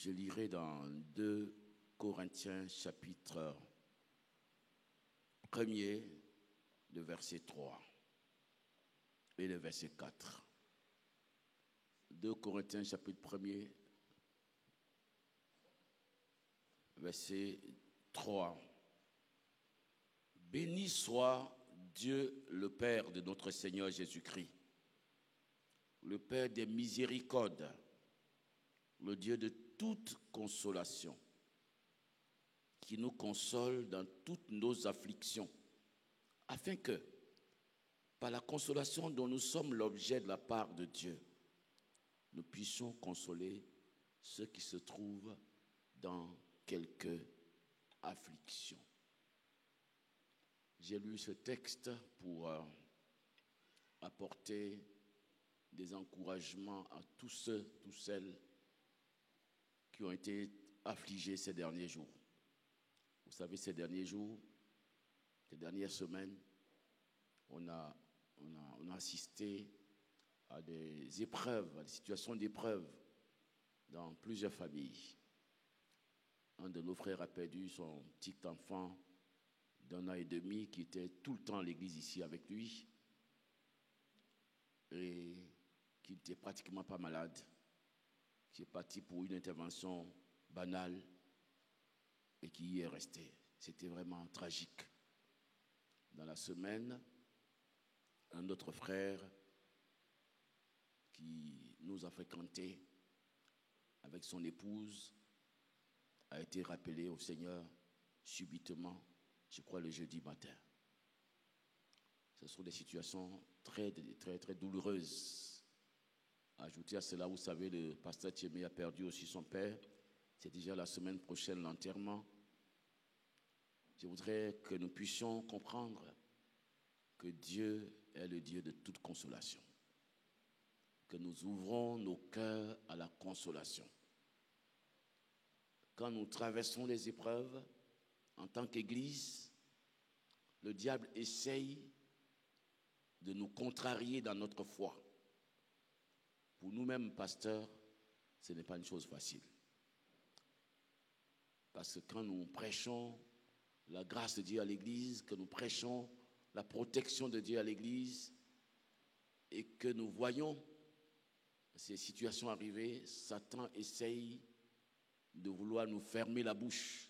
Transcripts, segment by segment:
Je lirai dans 2 Corinthiens chapitre 1er, le verset 3 et le verset 4. 2 Corinthiens chapitre 1er, verset 3. Béni soit Dieu le Père de notre Seigneur Jésus-Christ, le Père des miséricordes, le Dieu de toute consolation, qui nous console dans toutes nos afflictions, afin que, par la consolation dont nous sommes l'objet de la part de Dieu, nous puissions consoler ceux qui se trouvent dans quelque affliction. J'ai lu ce texte pour apporter des encouragements à tous ceux, toutes celles qui ont été affligés ces derniers jours. Vous savez, ces derniers jours, ces dernières semaines, on a assisté à des épreuves, à des situations d'épreuves dans plusieurs familles. Un de nos frères a perdu son petit enfant d'1 an et demi qui était tout le temps à l'église ici avec lui et qui n'était pratiquement pas malade, qui est parti pour une intervention banale et qui y est resté. C'était vraiment tragique. Dans la semaine, un autre frère qui nous a fréquentés avec son épouse a été rappelé au Seigneur subitement, je crois le jeudi matin. Ce sont des situations très, très, très douloureuses. Ajouté à cela, vous savez, le pasteur Thiemé a perdu aussi son père. C'est déjà la semaine prochaine l'enterrement. Je voudrais que nous puissions comprendre que Dieu est le Dieu de toute consolation. Que nous ouvrons nos cœurs à la consolation. Quand nous traversons les épreuves, en tant qu'Église, le diable essaye de nous contrarier dans notre foi. Pour nous-mêmes, pasteurs, ce n'est pas une chose facile. Parce que quand nous prêchons la grâce de Dieu à l'Église, que nous prêchons la protection de Dieu à l'Église, et que nous voyons ces situations arriver, Satan essaye de vouloir nous fermer la bouche.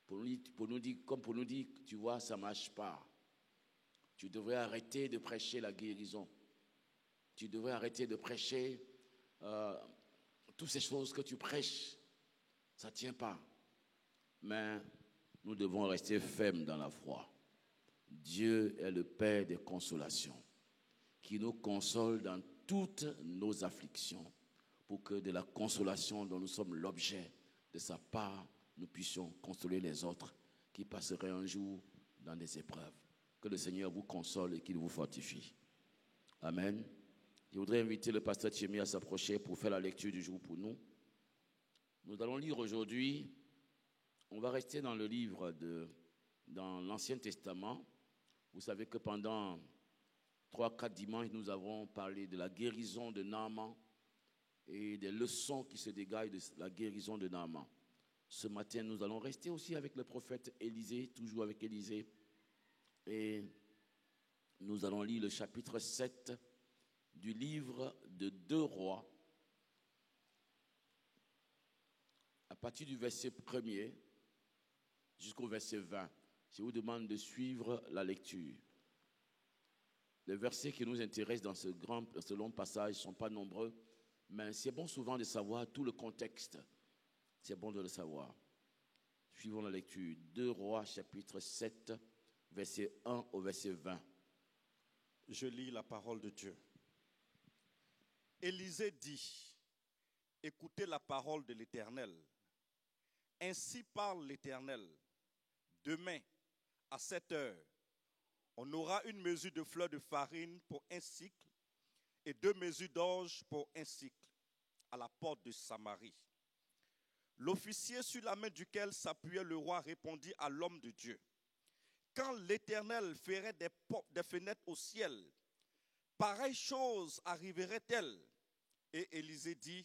Pour nous dire, tu vois, ça ne marche pas. Tu devrais arrêter de prêcher la guérison. Tu devrais arrêter de prêcher toutes ces choses que tu prêches. Ça ne tient pas. Mais nous devons rester fermes dans la foi. Dieu est le Père des consolations, qui nous console dans toutes nos afflictions, pour que de la consolation dont nous sommes l'objet de sa part, nous puissions consoler les autres qui passeraient un jour dans des épreuves. Que le Seigneur vous console et qu'il vous fortifie. Amen. Je voudrais inviter le pasteur Thiemé à s'approcher pour faire la lecture du jour pour nous. Nous allons lire aujourd'hui, on va rester dans le livre dans l'Ancien Testament. Vous savez que pendant 3-4 dimanches, nous avons parlé de la guérison de Naaman et des leçons qui se dégagent de la guérison de Naaman. Ce matin, nous allons rester aussi avec le prophète Élisée, toujours avec Élisée. Et nous allons lire le chapitre 7 du livre de 2 Rois, à partir du verset 1er jusqu'au verset 20. Je vous demande de suivre la lecture. Les versets qui nous intéressent dans ce long passage ne sont pas nombreux, mais c'est bon souvent de savoir tout le contexte. C'est bon de le savoir. Suivons la lecture. 2 Rois, chapitre 7, verset 1 au verset 20. Je lis la parole de Dieu. Élisée dit, écoutez la parole de l'Éternel. Ainsi parle l'Éternel. Demain, à 7 heures, on aura une mesure de fleur de farine pour 1 cycle et 2 mesures d'orge pour 1 cycle à la porte de Samarie. L'officier sur la main duquel s'appuyait le roi répondit à l'homme de Dieu. Quand l'Éternel ferait des fenêtres au ciel, pareille chose arriverait-elle? Et Élisée dit,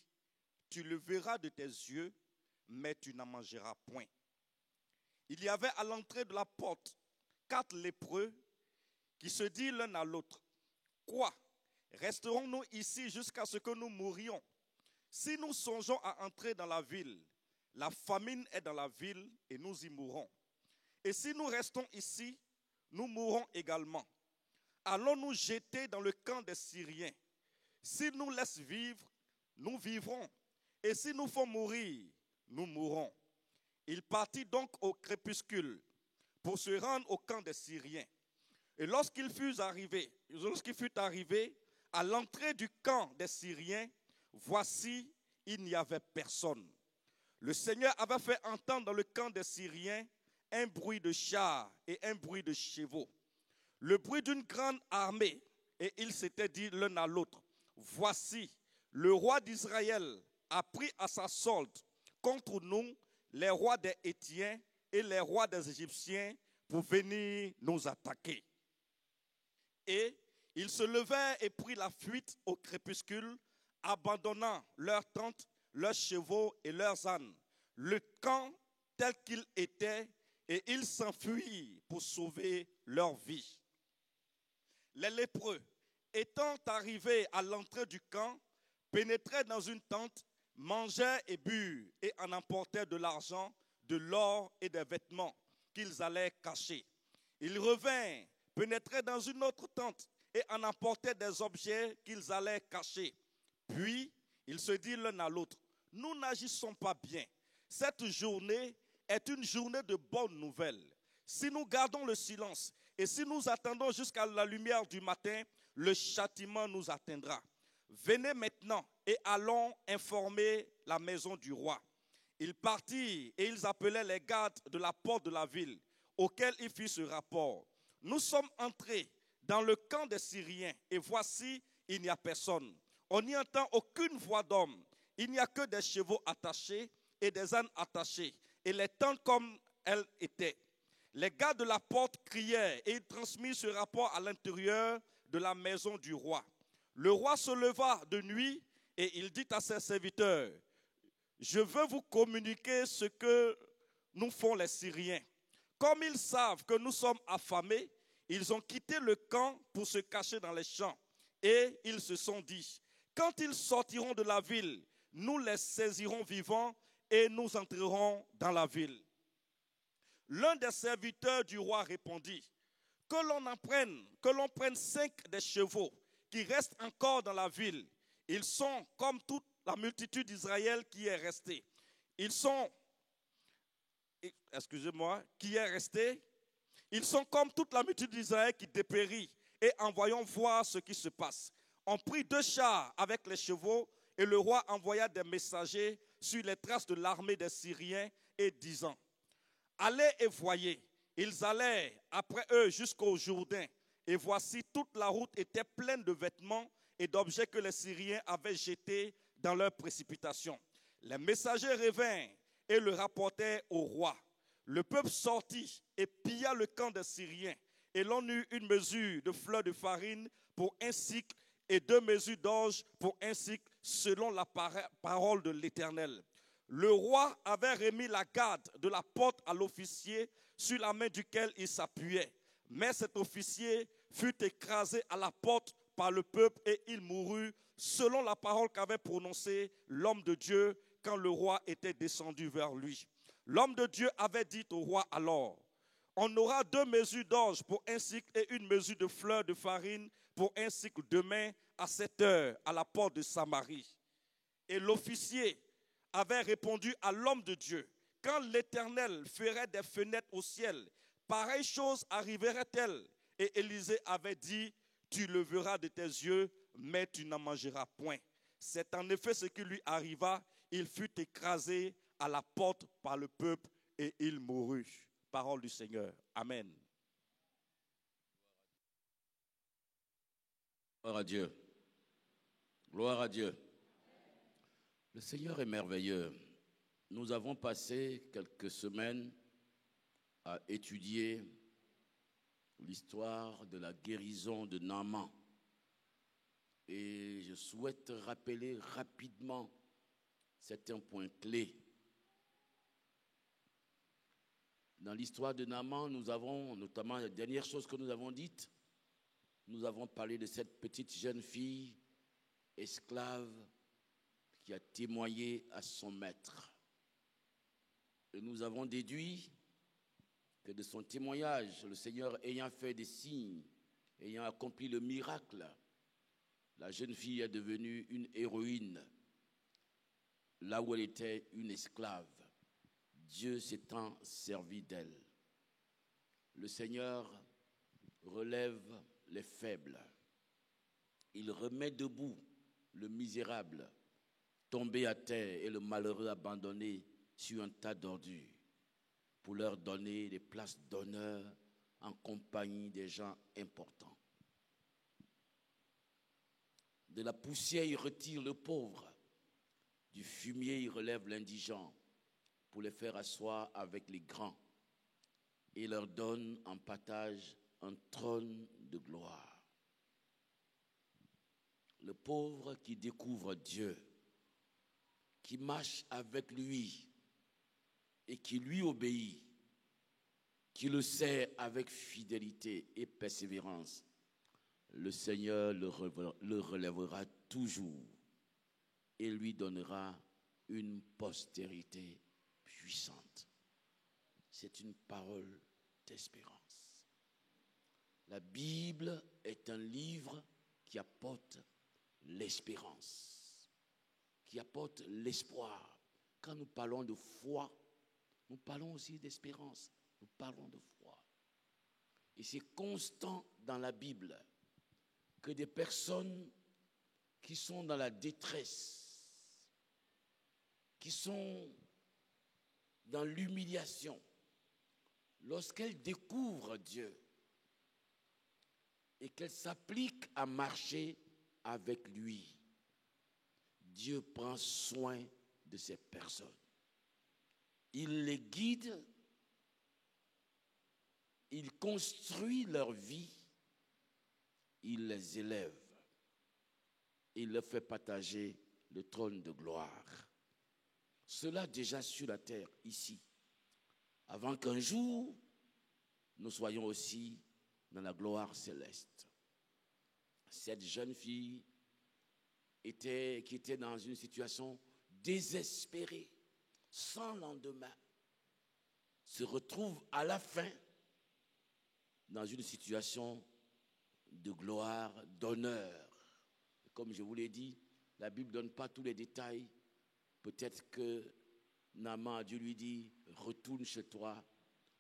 tu le verras de tes yeux, mais tu n'en mangeras point. Il y avait à l'entrée de la porte 4 lépreux qui se dirent l'un à l'autre, quoi? Resterons-nous ici jusqu'à ce que nous mourions? Si nous songeons à entrer dans la ville, la famine est dans la ville et nous y mourrons. Et si nous restons ici, nous mourrons également. Allons nous jeter dans le camp des Syriens. S'ils nous laissent vivre, nous vivrons. Et s'ils nous font mourir, nous mourrons. Il partit donc au crépuscule pour se rendre au camp des Syriens. Et lorsqu'il fut arrivé à l'entrée du camp des Syriens, voici, il n'y avait personne. Le Seigneur avait fait entendre dans le camp des Syriens un bruit de chars et un bruit de chevaux, le bruit d'une grande armée, et ils s'étaient dit l'un à l'autre, voici, le roi d'Israël a pris à sa solde contre nous les rois des Hétiens et les rois des Égyptiens pour venir nous attaquer. Et ils se levèrent et prirent la fuite au crépuscule, abandonnant leurs tentes, leurs chevaux et leurs ânes, le camp tel qu'il était, et ils s'enfuirent pour sauver leur vie. Les lépreux, étant arrivés à l'entrée du camp, pénétraient dans une tente, mangeaient et burent, et en emportaient de l'argent, de l'or et des vêtements qu'ils allaient cacher. Ils revinrent, pénétraient dans une autre tente, et en emportaient des objets qu'ils allaient cacher. Puis, ils se dirent l'un à l'autre, nous n'agissons pas bien. Cette journée est une journée de bonnes nouvelles. Si nous gardons le silence et si nous attendons jusqu'à la lumière du matin, le châtiment nous atteindra. Venez maintenant et allons informer la maison du roi. Ils partirent et ils appelaient les gardes de la porte de la ville, auxquels ils firent ce rapport. Nous sommes entrés dans le camp des Syriens et voici, il n'y a personne. On n'y entend aucune voix d'homme. Il n'y a que des chevaux attachés et des ânes attachés, et les tentes comme elles étaient. Les gardes de la porte crièrent et ils transmirent ce rapport à l'intérieur de la maison du roi. Le roi se leva de nuit et il dit à ses serviteurs, je veux vous communiquer ce que nous font les Syriens. Comme ils savent que nous sommes affamés, ils ont quitté le camp pour se cacher dans les champs. Et ils se sont dit, quand ils sortiront de la ville, nous les saisirons vivants et nous entrerons dans la ville. L'un des serviteurs du roi répondit, que l'on prenne 5 des chevaux qui restent encore dans la ville. Ils sont comme toute la multitude d'Israël qui est restée. Ils sont comme toute la multitude d'Israël qui dépérit. Et envoyons voir ce qui se passe. On prit 2 chars avec les chevaux et le roi envoya des messagers sur les traces de l'armée des Syriens et disant, allez et voyez. Ils allaient après eux jusqu'au Jourdain. Et voici, toute la route était pleine de vêtements et d'objets que les Syriens avaient jetés dans leur précipitation. Les messagers revinrent et le rapportèrent au roi. Le peuple sortit et pilla le camp des Syriens. Et l'on eut une mesure de fleur de farine pour 1 cycle et 2 mesures d'orge pour 1 cycle, selon la parole de l'Éternel. Le roi avait remis la garde de la porte à l'officier sur la main duquel il s'appuyait. Mais cet officier fut écrasé à la porte par le peuple et il mourut selon la parole qu'avait prononcée l'homme de Dieu quand le roi était descendu vers lui. L'homme de Dieu avait dit au roi alors, on aura 2 mesures d'orge pour 1 cycle et 1 mesure de fleur de farine pour 1 cycle demain à 7 heures à la porte de Samarie. Et l'officier avait répondu à l'homme de Dieu, quand l'Éternel ferait des fenêtres au ciel, pareille chose arriverait-elle? Et Élisée avait dit, tu le verras de tes yeux, mais tu n'en mangeras point. C'est en effet ce qui lui arriva, il fut écrasé à la porte par le peuple et il mourut. Parole du Seigneur. Amen. Gloire à Dieu. Gloire à Dieu. Le Seigneur est merveilleux. Nous avons passé quelques semaines à étudier l'histoire de la guérison de Naaman. Et je souhaite rappeler rapidement C'est un point clé. Dans l'histoire de Naaman, nous avons, notamment la dernière chose que nous avons dite, nous avons parlé de cette petite jeune fille esclave qui a témoigné à son maître. Et nous avons déduit que de son témoignage, le Seigneur ayant fait des signes, ayant accompli le miracle, la jeune fille est devenue une héroïne, là où elle était une esclave. Dieu s'étant servi d'elle. Le Seigneur relève les faibles. Il remet debout le misérable, tombé à terre, et le malheureux abandonné sur un tas d'ordures, pour leur donner des places d'honneur en compagnie des gens importants. De la poussière, il retire le pauvre. Du fumier, il relève l'indigent pour les faire asseoir avec les grands et leur donne en partage un trône de gloire. Le pauvre qui découvre Dieu, qui marche avec lui et qui lui obéit, qui le sert avec fidélité et persévérance, le Seigneur le relèvera toujours et lui donnera une postérité puissante. C'est une parole d'espérance. La Bible est un livre qui apporte l'espérance, qui apporte l'espoir. Quand nous parlons de foi, nous parlons aussi d'espérance, nous parlons de foi. Et c'est constant dans la Bible que des personnes qui sont dans la détresse, qui sont dans l'humiliation, lorsqu'elles découvrent Dieu et qu'elles s'appliquent à marcher avec lui, Dieu prend soin de ces personnes. Il les guide, il construit leur vie, il les élève, il leur fait partager le trône de gloire. Cela déjà sur la terre, ici, avant qu'un jour, nous soyons aussi dans la gloire céleste. Cette jeune fille qui était dans une situation désespérée, sans lendemain, se retrouve à la fin dans une situation de gloire, d'honneur. Comme je vous l'ai dit, la Bible ne donne pas tous les détails. Peut-être que Naaman a dû lui dire, retourne chez toi,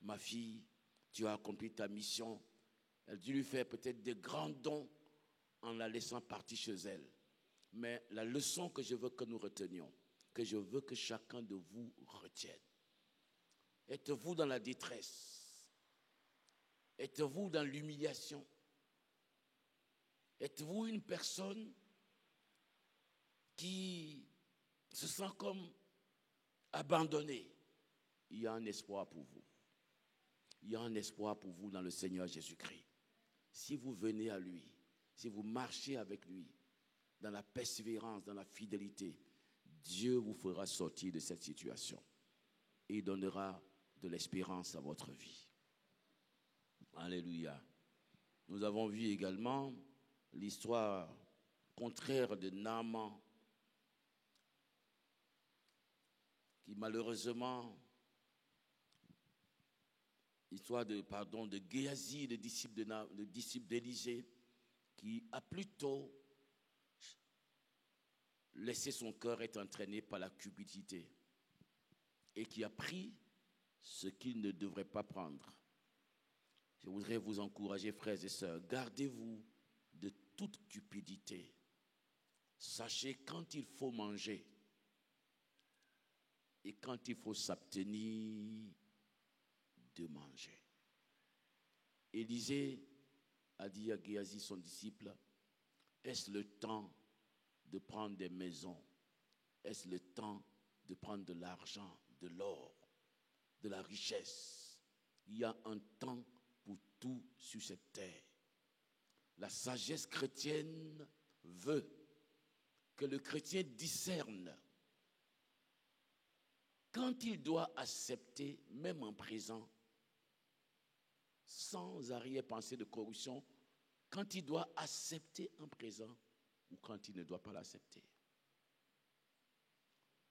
ma fille, tu as accompli ta mission. Elle a dû lui faire peut-être des grands dons en la laissant partir chez elle. Mais la leçon que je veux que nous retenions, que je veux que chacun de vous retienne, êtes-vous dans la détresse? Êtes-vous dans l'humiliation? Êtes-vous une personne qui se sent comme abandonnée? Il y a un espoir pour vous. Il y a un espoir pour vous dans le Seigneur Jésus-Christ. Si vous venez à lui, si vous marchez avec lui, dans la persévérance, dans la fidélité, Dieu vous fera sortir de cette situation et il donnera de l'espérance à votre vie. Alléluia. Nous avons vu également l'histoire contraire de Naaman, qui malheureusement, l'histoire de Géasi, le disciple d'Élisée, qui a plutôt laissé son cœur être entraîné par la cupidité et qui a pris ce qu'il ne devrait pas prendre. Je voudrais vous encourager, frères et sœurs, gardez-vous de toute cupidité. Sachez quand il faut manger et quand il faut s'abstenir de manger. Élisée a dit à Géasi, son disciple, est-ce le temps de prendre des maisons? Est-ce le temps de prendre de l'argent, de l'or, de la richesse? Il y a un temps pour tout sur cette terre. La sagesse chrétienne veut que le chrétien discerne quand il doit accepter, même en présent, sans arrière-pensée de corruption, quand il doit accepter en présent ou quand il ne doit pas l'accepter.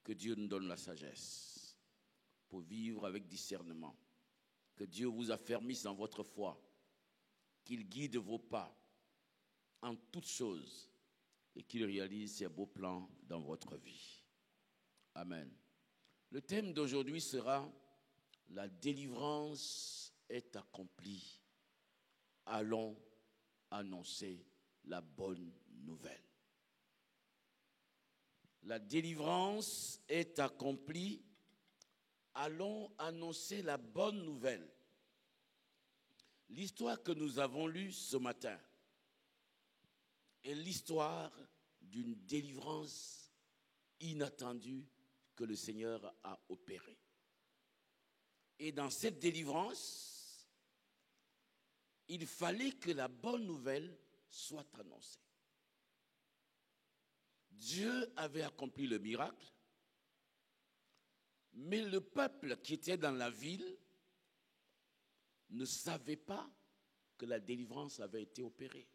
Que Dieu nous donne la sagesse pour vivre avec discernement. Que Dieu vous affermisse dans votre foi, qu'il guide vos pas en toutes choses et qu'il réalise ses beaux plans dans votre vie. Amen. Le thème d'aujourd'hui sera « La délivrance est accomplie. Allons annoncer la bonne nouvelle. » La délivrance est accomplie. Allons annoncer la bonne nouvelle. L'histoire que nous avons lue ce matin est l'histoire d'une délivrance inattendue que le Seigneur a opérée. Et dans cette délivrance, il fallait que la bonne nouvelle soit annoncée. Dieu avait accompli le miracle, mais le peuple qui était dans la ville ne savait pas que la délivrance avait été opérée.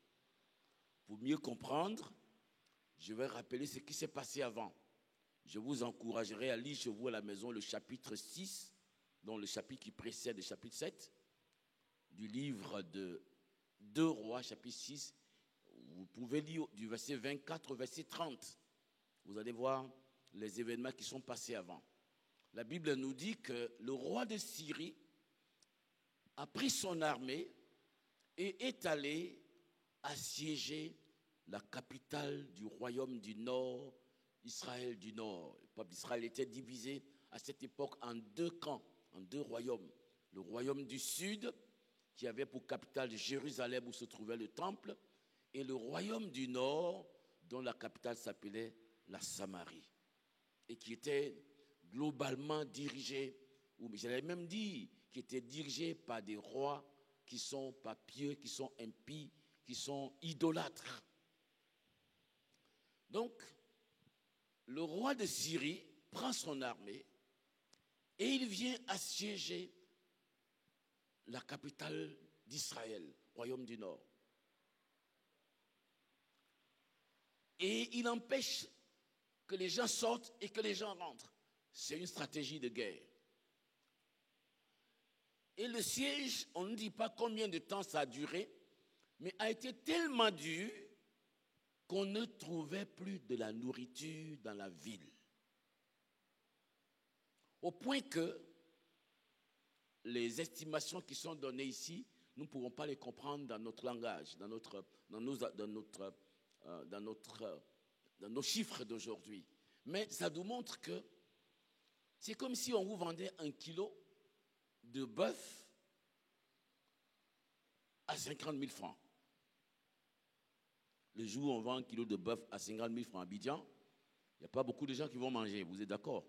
Pour mieux comprendre, je vais rappeler ce qui s'est passé avant. Je vous encouragerai à lire chez vous à la maison le chapitre 6, dont le chapitre qui précède le chapitre 7, du livre de 2 Rois, chapitre 6. Vous pouvez lire du verset 24 au verset 30. Vous allez voir les événements qui sont passés avant. La Bible nous dit que le roi de Syrie a pris son armée et est allé assiéger la capitale du royaume du Nord, Israël du Nord. Le peuple d'Israël était divisé à cette époque en 2 camps, en 2 royaumes. Le royaume du Sud, qui avait pour capitale Jérusalem où se trouvait le temple, et le royaume du Nord, dont la capitale s'appelait la Samarie, et qui était globalement dirigé, ou j'allais même dire, qui était dirigé par des rois qui sont pas pieux, qui sont impies, qui sont idolâtres. Donc, le roi de Syrie prend son armée et il vient assiéger la capitale d'Israël, royaume du Nord. Et il empêche que les gens sortent et que les gens rentrent. C'est une stratégie de guerre. Et le siège, on ne dit pas combien de temps ça a duré, mais a été tellement dur qu'on ne trouvait plus de la nourriture dans la ville. Au point que les estimations qui sont données ici, nous ne pourrons pas les comprendre dans notre langage, dans nos chiffres d'aujourd'hui. Mais ça nous montre que c'est comme si on vous vendait 1 kilo de bœuf à 50 000 francs. Le jour où on vend 1 kilo de bœuf à 50 000 francs à Abidjan, il n'y a pas beaucoup de gens qui vont manger, vous êtes d'accord?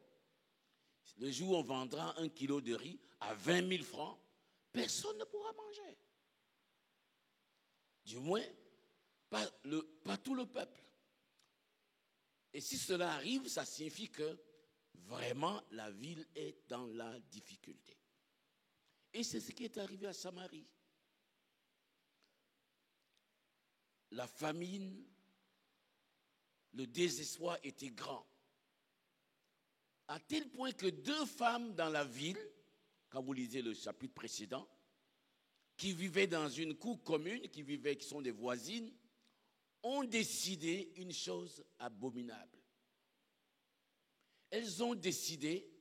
Le jour où on vendra 1 kilo de riz à 20 000 francs, personne ne pourra manger. Du moins, pas tout le peuple. Et si cela arrive, ça signifie que vraiment la ville est dans la difficulté. Et c'est ce qui est arrivé à Samarie. La famine, le désespoir était grand. À tel point que 2 femmes dans la ville, quand vous lisez le chapitre précédent, qui vivaient dans une cour commune, qui sont des voisines, ont décidé une chose abominable. Elles ont décidé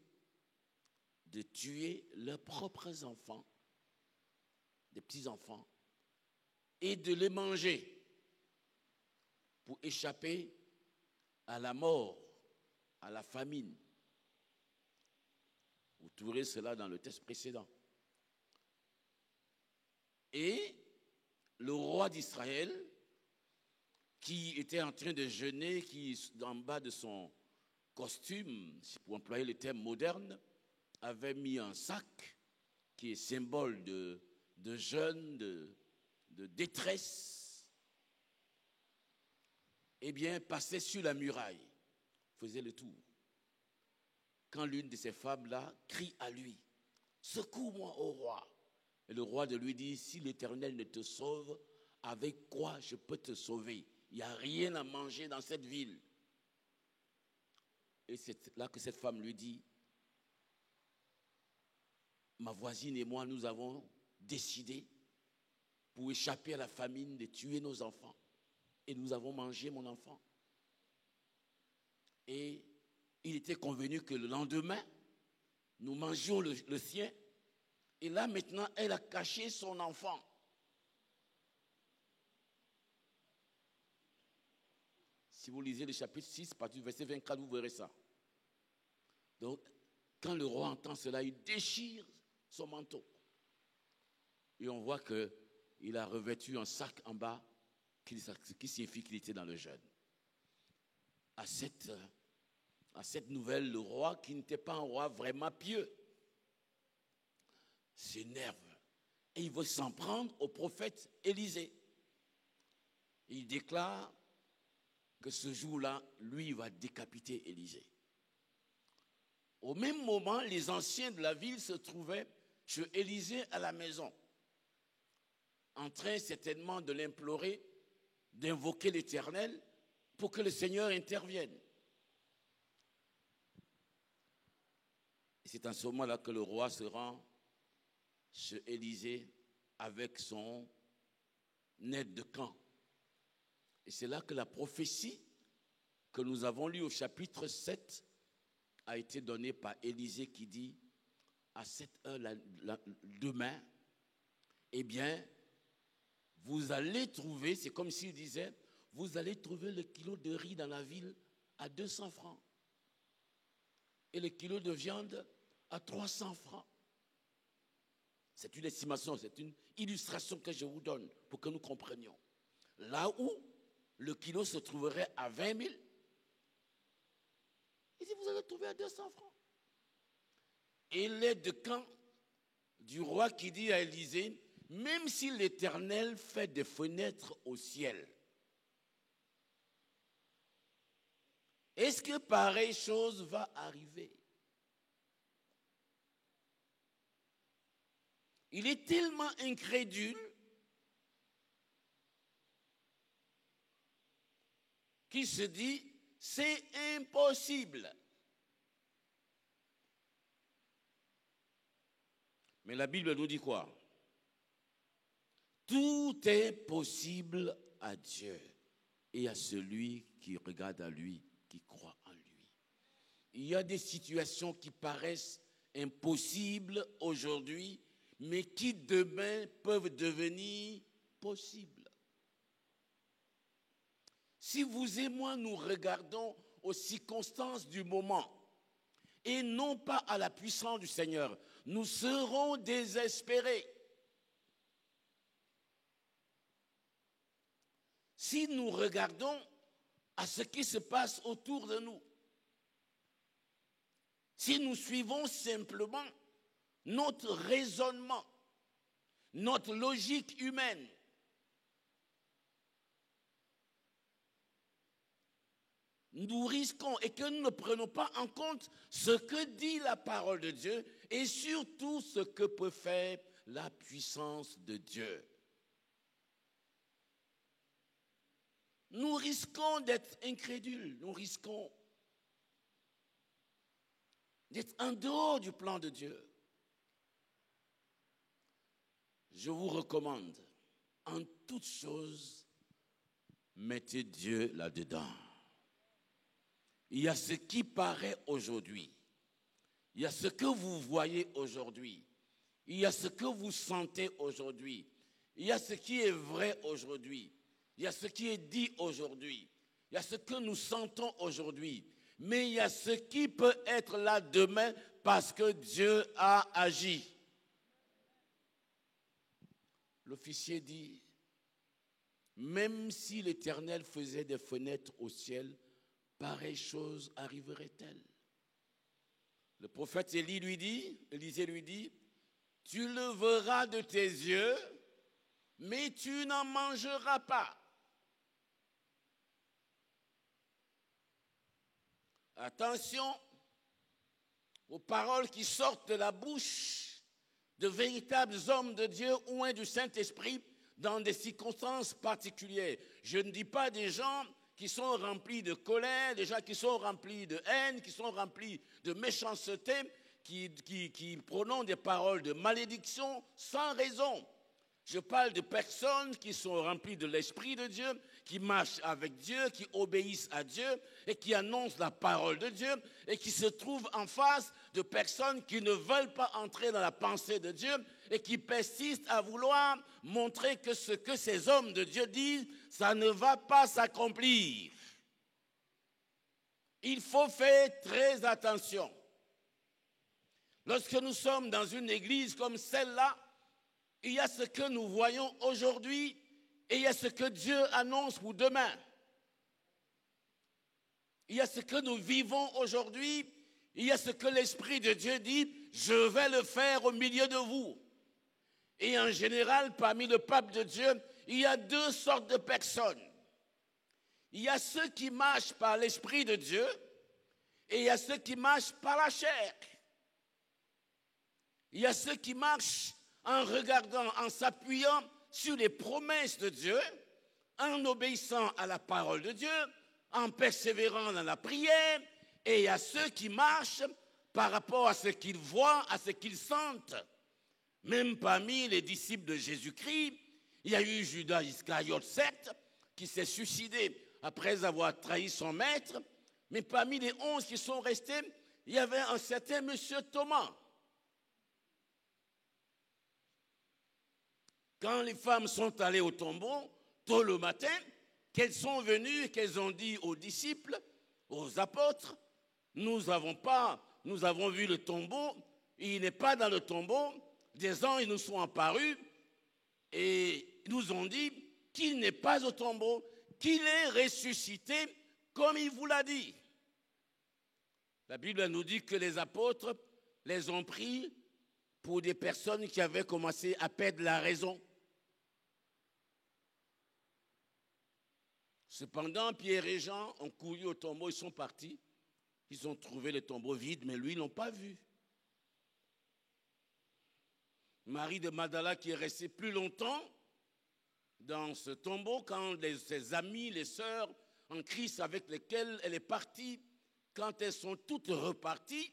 de tuer leurs propres enfants, des petits-enfants, et de les manger pour échapper à la mort, à la famine. Vous trouverez cela dans le texte précédent. Et le roi d'Israël, qui était en train de jeûner, qui, en bas de son costume, pour employer le terme moderne, avait mis un sac qui est symbole de jeûne, de détresse, eh bien, passait sur la muraille, faisait le tour. quand l'une de ces femmes-là crie à lui, « Secours-moi, ô roi !» Et le roi de lui dit, « Si l'Éternel ne te sauve, avec quoi je peux te sauver? Il n'y a rien à manger dans cette ville. » Et c'est là que cette femme lui dit, « Ma voisine et moi, nous avons décidé, pour échapper à la famine, de tuer nos enfants. Et nous avons mangé mon enfant. Et il était convenu que le lendemain, nous mangions le sien. Et là, maintenant, elle a caché son enfant. » Si vous lisez le chapitre 6, à partir du verset 24, vous verrez ça. Donc, quand le roi entend cela, il déchire son manteau. Et on voit qu'il a revêtu un sac en bas, qui signifie qu'il était dans le jeûne. À cette nouvelle, le roi, qui n'était pas un roi vraiment pieux, s'énerve. Et il veut s'en prendre au prophète Élisée. Il déclare que ce jour-là, lui, il va décapiter Élisée. Au même moment, les anciens de la ville se trouvaient chez Élisée à la maison, en train certainement de l'implorer, d'invoquer l'Éternel pour que le Seigneur intervienne. Et c'est en ce moment-là que le roi se rend chez Élisée avec son aide de camp. Et c'est là que la prophétie que nous avons lue au chapitre 7 a été donnée par Élisée qui dit, à cette heure, demain, eh bien, vous allez trouver, c'est comme s'il disait, vous allez trouver le kilo de riz dans la ville à 200 francs. Et le kilo de viande à 300 francs. C'est une estimation, c'est une illustration que je vous donne pour que nous comprenions. Là où le kilo se trouverait à 20 000, il dit, vous allez trouver à 200 francs. Et l'aide de camp du roi qui dit à Élisée, même si l'Éternel fait des fenêtres au ciel, est-ce que pareille chose va arriver? Il est tellement incrédule qu'il se dit, c'est impossible. Mais la Bible nous dit quoi? Tout est possible à Dieu et à celui qui regarde à lui, qui croit en lui. Il y a des situations qui paraissent impossibles aujourd'hui, mais qui demain peuvent devenir possibles. Si vous et moi nous regardons aux circonstances du moment et non pas à la puissance du Seigneur, nous serons désespérés. Si nous regardons à ce qui se passe autour de nous, si nous suivons simplement notre raisonnement, notre logique humaine, nous risquons et que nous ne prenons pas en compte ce que dit la parole de Dieu et surtout ce que peut faire la puissance de Dieu. Nous risquons d'être incrédules, nous risquons d'être en dehors du plan de Dieu. Je vous recommande, en toute chose, mettez Dieu là-dedans. Il y a ce qui paraît aujourd'hui. Il y a ce que vous voyez aujourd'hui. Il y a ce que vous sentez aujourd'hui. Il y a ce qui est vrai aujourd'hui. Il y a ce qui est dit aujourd'hui. Il y a ce que nous sentons aujourd'hui. Mais il y a ce qui peut être là demain parce que Dieu a agi. L'officier dit, même si l'Éternel faisait des fenêtres au ciel, pareille chose arriverait-elle? Le prophète Élisée lui dit, tu le verras de tes yeux, mais tu n'en mangeras pas. Attention, aux paroles qui sortent de la bouche de véritables hommes de Dieu ou du Saint-Esprit dans des circonstances particulières. Je ne dis pas des gens qui sont remplis de colère, des gens qui sont remplis de haine, qui sont remplis de méchanceté, qui prononcent des paroles de malédiction sans raison. Je parle de personnes qui sont remplies de l'Esprit de Dieu, qui marchent avec Dieu, qui obéissent à Dieu et qui annoncent la parole de Dieu et qui se trouvent en face de personnes qui ne veulent pas entrer dans la pensée de Dieu et qui persistent à vouloir montrer que ce que ces hommes de Dieu disent, ça ne va pas s'accomplir. Il faut faire très attention. Lorsque nous sommes dans une église comme celle-là, il y a ce que nous voyons aujourd'hui et il y a ce que Dieu annonce pour demain. Il y a ce que nous vivons aujourd'hui, il y a ce que l'Esprit de Dieu dit, je vais le faire au milieu de vous. Et en général, parmi le peuple de Dieu, il y a deux sortes de personnes. Il y a ceux qui marchent par l'Esprit de Dieu et il y a ceux qui marchent par la chair. Il y a ceux qui marchent en regardant, en s'appuyant sur les promesses de Dieu, en obéissant à la parole de Dieu, en persévérant dans la prière, et il y a ceux qui marchent par rapport à ce qu'ils voient, à ce qu'ils sentent. Même parmi les disciples de Jésus-Christ, il y a eu Judas Iscariote, certes, qui s'est suicidé après avoir trahi son maître, mais parmi les 11 qui sont restés, il y avait un certain monsieur Thomas. Quand les femmes sont allées au tombeau, tôt le matin, qu'elles sont venues et qu'elles ont dit aux disciples, aux apôtres, nous avons vu le tombeau, il n'est pas dans le tombeau, des anges nous sont apparus et nous ont dit qu'il n'est pas au tombeau, qu'il est ressuscité comme il vous l'a dit. La Bible nous dit que les apôtres les ont pris pour des personnes qui avaient commencé à perdre la raison. Cependant, Pierre et Jean ont couru au tombeau, ils sont partis. Ils ont trouvé le tombeau vide, mais lui, ils ne l'ont pas vu. Marie de Magdala, qui est restée plus longtemps dans ce tombeau, quand ses amis, les sœurs en Christ avec lesquelles elle est partie, quand elles sont toutes reparties,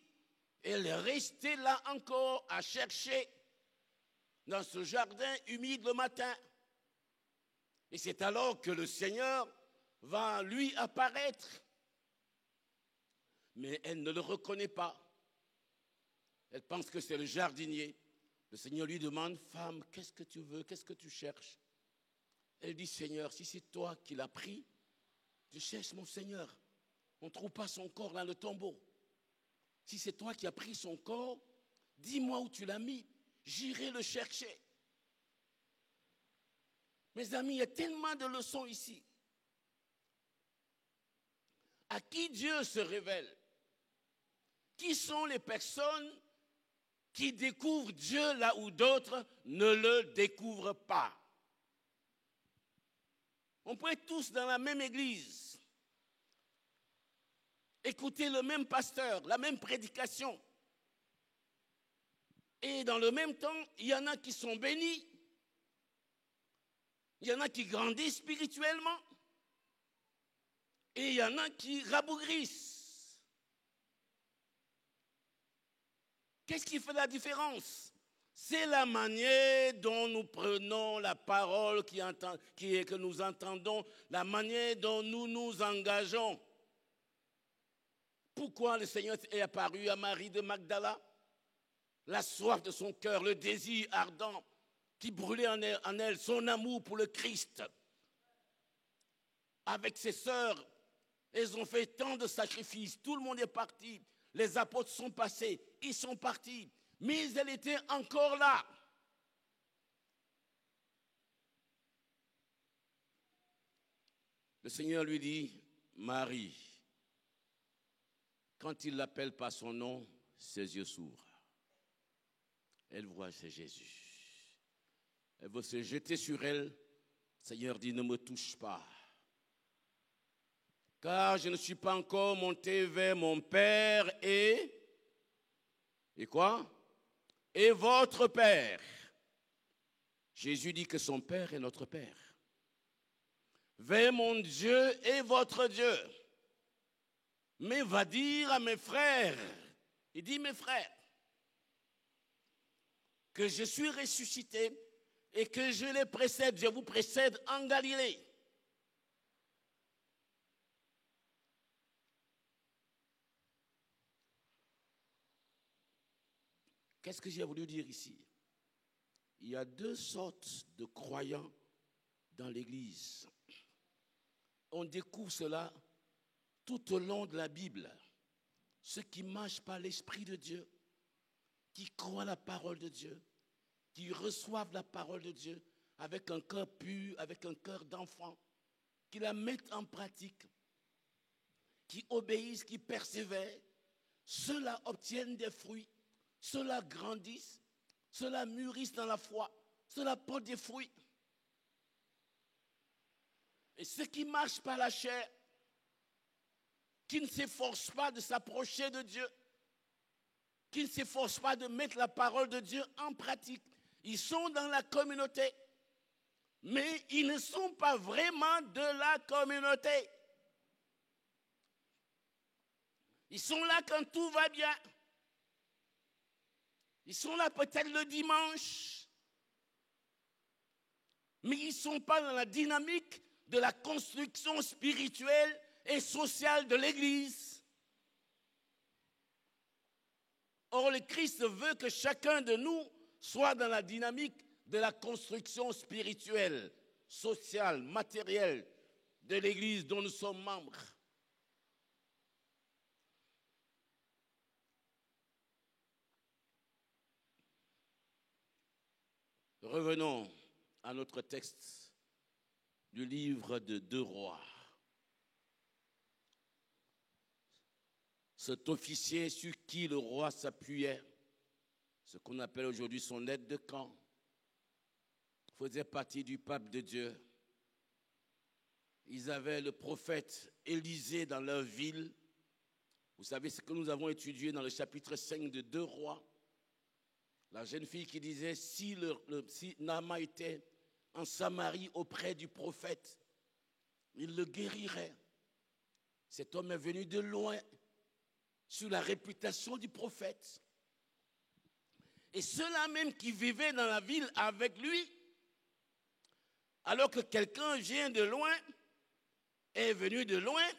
elle est restée là encore à chercher dans ce jardin humide le matin. Et c'est alors que le Seigneur va lui apparaître. Mais elle ne le reconnaît pas. Elle pense que c'est le jardinier. Le Seigneur lui demande, femme, qu'est-ce que tu veux, qu'est-ce que tu cherches? Elle dit, Seigneur, si c'est toi qui l'as pris, je cherche mon Seigneur. On ne trouve pas son corps dans le tombeau. Si c'est toi qui as pris son corps, dis-moi où tu l'as mis, j'irai le chercher. Mes amis, il y a tellement de leçons ici. À qui Dieu se révèle? Qui sont les personnes qui découvrent Dieu là où d'autres ne le découvrent pas? On peut être tous dans la même église, écouter le même pasteur, la même prédication. Et dans le même temps, il y en a qui sont bénis, il y en a qui grandissent spirituellement, et il y en a qui rabougrissent. Qu'est-ce qui fait la différence? C'est la manière dont nous prenons la parole que nous entendons, la manière dont nous nous engageons. Pourquoi le Seigneur est apparu à Marie de Magdala? La soif de son cœur, le désir ardent qui brûlait en elle, son amour pour le Christ. Avec ses sœurs, elles ont fait tant de sacrifices, tout le monde est parti. Les apôtres sont passés, ils sont partis, mais elle était encore là. Le Seigneur lui dit, Marie. Quand il l'appelle par son nom, ses yeux s'ouvrent. Elle voit, c'est Jésus. Elle veut se jeter sur elle. Le Seigneur dit, ne me touche pas. Car je ne suis pas encore monté vers mon Père et Et quoi? Et votre Père. Jésus dit que son Père est notre Père. Vers mon Dieu et votre Dieu. Mais va dire à mes frères, il dit mes frères, que je suis ressuscité et que je les précède, je vous précède en Galilée. Qu'est-ce que j'ai voulu dire ici? Il y a deux sortes de croyants dans l'Église. On découvre cela tout au long de la Bible. Ceux qui marchent par l'Esprit de Dieu, qui croient la parole de Dieu, qui reçoivent la parole de Dieu avec un cœur pur, avec un cœur d'enfant, qui la mettent en pratique, qui obéissent, qui persévèrent, ceux-là obtiennent des fruits, ceux-là grandissent, ceux-là mûrissent dans la foi, ceux-là portent des fruits. Et ceux qui marchent par la chair, qui ne s'efforcent pas de s'approcher de Dieu, qui ne s'efforcent pas de mettre la parole de Dieu en pratique, ils sont dans la communauté, mais ils ne sont pas vraiment de la communauté. Ils sont là quand tout va bien. Ils sont là peut-être le dimanche, mais ils ne sont pas dans la dynamique de la construction spirituelle et sociale de l'Église. Or, le Christ veut que chacun de nous soit dans la dynamique de la construction spirituelle, sociale, matérielle de l'Église dont nous sommes membres. Revenons à notre texte du livre de 2 Rois. Cet officier sur qui le roi s'appuyait, ce qu'on appelle aujourd'hui son aide de camp, faisait partie du peuple de Dieu. Ils avaient le prophète Élisée dans leur ville. Vous savez ce que nous avons étudié dans le chapitre 5 de 2 Rois. La jeune fille qui disait, si Naaman était en Samarie auprès du prophète, il le guérirait. Cet homme est venu de loin sur la réputation du prophète. Et ceux-là même qui vivaient dans la ville avec lui, alors que quelqu'un vient de loin, est venu de loin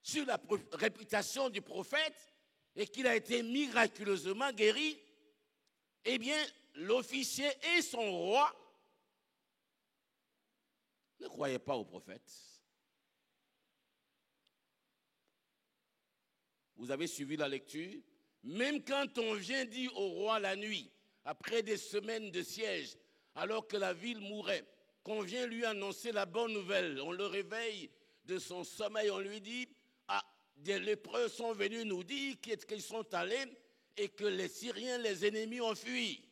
sur la réputation du prophète et qu'il a été miraculeusement guéri, eh bien, l'officier et son roi ne croyaient pas au prophète. Vous avez suivi la lecture? Même quand on vient dire au roi la nuit, après des semaines de siège, alors que la ville mourait, qu'on vient lui annoncer la bonne nouvelle, on le réveille de son sommeil, on lui dit, ah, des lépreux sont venus nous dire qu'ils sont allés et que les Syriens, les ennemis, ont fui.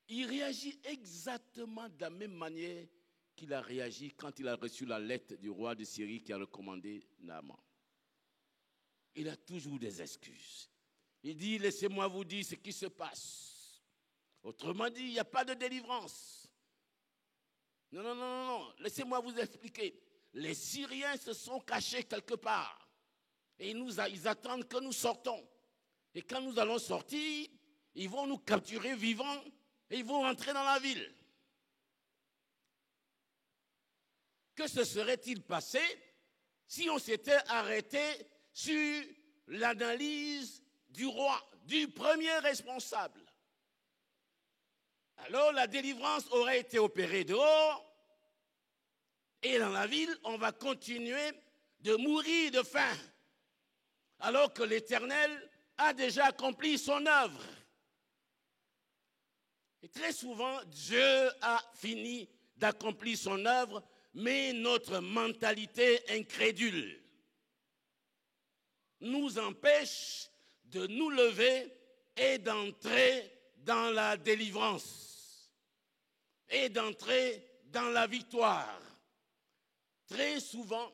Il réagit exactement de la même manière qu'il a réagi quand il a reçu la lettre du roi de Syrie qui a recommandé Naaman. Il a toujours des excuses. Il dit, laissez-moi vous dire ce qui se passe. Autrement dit, il n'y a pas de délivrance. Non, non, non, non, non. Laissez-moi vous expliquer. Les Syriens se sont cachés quelque part. Et ils attendent que nous sortons. Et quand nous allons sortir, ils vont nous capturer vivants et ils vont rentrer dans la ville. Que se serait-il passé si on s'était arrêté sur l'analyse du roi, du premier responsable? Alors la délivrance aurait été opérée dehors et dans la ville, on va continuer de mourir de faim alors que l'Éternel a déjà accompli son œuvre. Et très souvent, Dieu a fini d'accomplir son œuvre, mais notre mentalité incrédule nous empêche de nous lever et d'entrer dans la délivrance et d'entrer dans la victoire. Très souvent,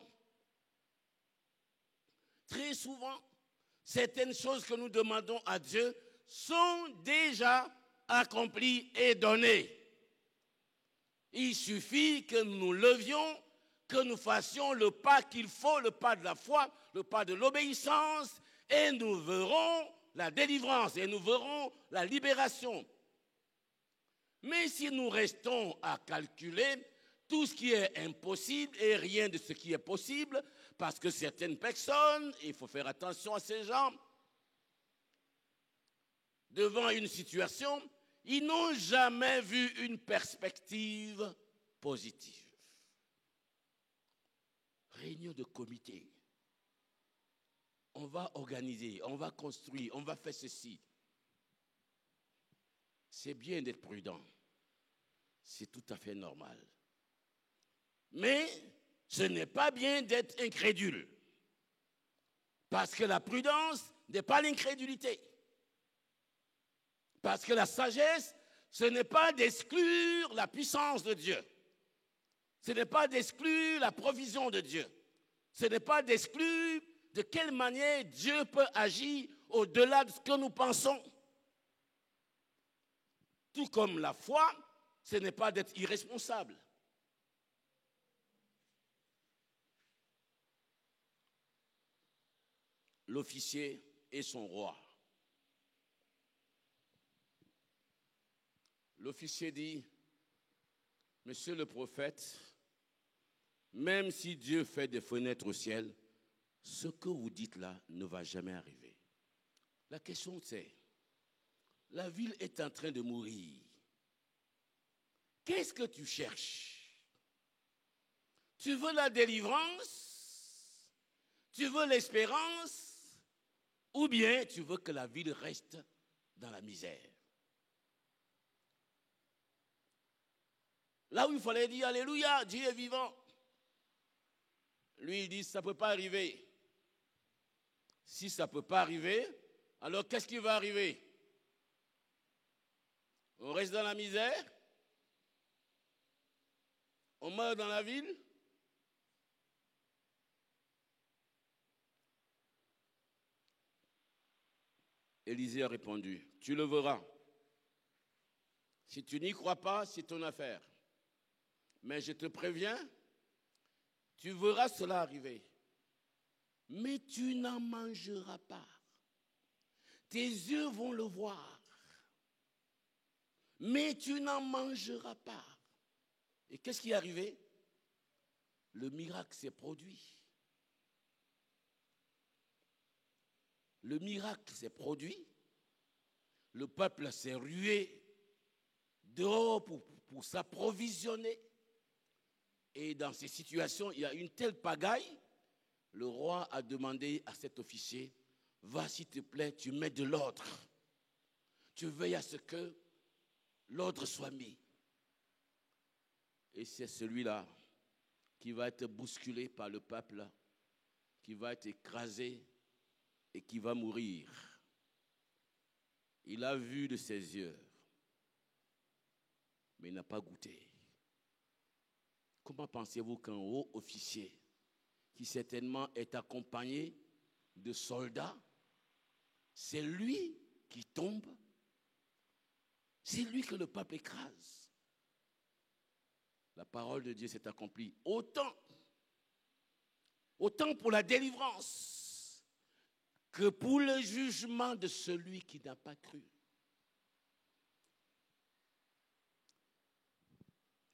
certaines choses que nous demandons à Dieu sont déjà accomplies et données. Il suffit que nous nous levions, que nous fassions le pas qu'il faut, le pas de la foi, le pas de l'obéissance, et nous verrons la délivrance, et nous verrons la libération. Mais si nous restons à calculer tout ce qui est impossible et rien de ce qui est possible, parce que certaines personnes, il faut faire attention à ces gens, devant une situation, ils n'ont jamais vu une perspective positive. Réunion de comité. On va organiser, on va construire, on va faire ceci. C'est bien d'être prudent. C'est tout à fait normal. Mais ce n'est pas bien d'être incrédule. Parce que la prudence n'est pas l'incrédulité. Parce que la sagesse, ce n'est pas d'exclure la puissance de Dieu. Ce n'est pas d'exclure la provision de Dieu. Ce n'est pas d'exclure de quelle manière Dieu peut agir au-delà de ce que nous pensons. Tout comme la foi, ce n'est pas d'être irresponsable. L'officier et son roi. L'officier dit, Monsieur le prophète, même si Dieu fait des fenêtres au ciel, ce que vous dites là ne va jamais arriver. La question c'est, la ville est en train de mourir. Qu'est-ce que tu cherches? Tu veux la délivrance? Tu veux l'espérance? Ou bien tu veux que la ville reste dans la misère? Là où il fallait dire Alléluia, Dieu est vivant. Lui, il dit, ça ne peut pas arriver. Si ça ne peut pas arriver, alors qu'est-ce qui va arriver? On reste dans la misère? On meurt dans la ville? Élisée a répondu, tu le verras. Si tu n'y crois pas, c'est ton affaire. Mais je te préviens, tu verras cela arriver. Mais tu n'en mangeras pas. Tes yeux vont le voir. Mais tu n'en mangeras pas. Et qu'est-ce qui est arrivé? Le miracle s'est produit. Le miracle s'est produit. Le peuple s'est rué dehors pour s'approvisionner. Et dans ces situations, il y a une telle pagaille. Le roi a demandé à cet officier, va s'il te plaît, tu mets de l'ordre. Tu veilles à ce que l'ordre soit mis. Et c'est celui-là qui va être bousculé par le peuple, qui va être écrasé et qui va mourir. Il a vu de ses yeux, mais il n'a pas goûté. Comment pensez-vous qu'un haut officier, qui certainement est accompagné de soldats, c'est lui qui tombe, c'est lui que le peuple écrase? La parole de Dieu s'est accomplie autant pour la délivrance que pour le jugement de celui qui n'a pas cru.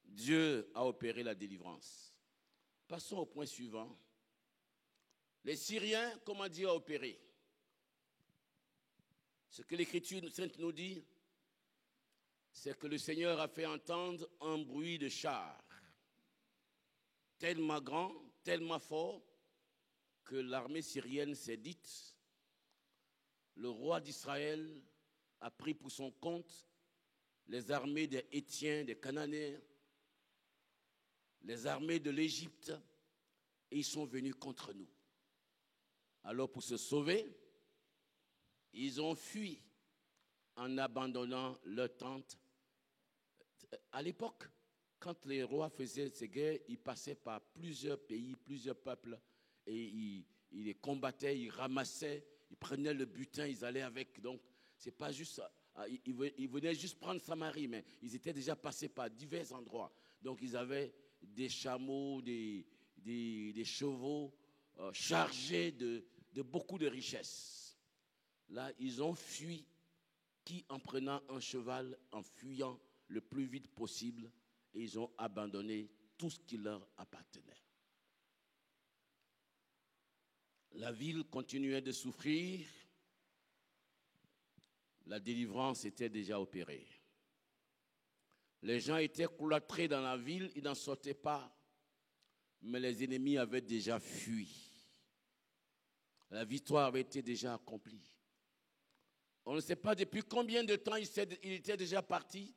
Dieu a opéré la délivrance. Passons au point suivant. Les Syriens, comment Dieu a opéré? Ce que l'Écriture sainte nous dit, c'est que le Seigneur a fait entendre un bruit de char, tellement grand, tellement fort, que l'armée syrienne s'est dite, le roi d'Israël a pris pour son compte les armées des Hétiens, des Cananéens, les armées de l'Égypte, et ils sont venus contre nous. Alors pour se sauver, ils ont fui en abandonnant leur tente. À l'époque, quand les rois faisaient ces guerres, ils passaient par plusieurs pays, plusieurs peuples, et ils les combattaient, ils ramassaient, ils prenaient le butin, ils allaient avec. Donc, c'est pas juste, ils venaient juste prendre Samarie, mais ils étaient déjà passés par divers endroits. Donc, ils avaient des chameaux, des chevaux chargés de beaucoup de richesses. Là, ils ont fui, qui en prenant un cheval, en fuyant le plus vite possible, et ils ont abandonné tout ce qui leur appartenait. La ville continuait de souffrir. La délivrance était déjà opérée. Les gens étaient cloîtrés dans la ville, ils n'en sortaient pas, mais les ennemis avaient déjà fui. La victoire avait été déjà accomplie. On ne sait pas depuis combien de temps il était déjà parti,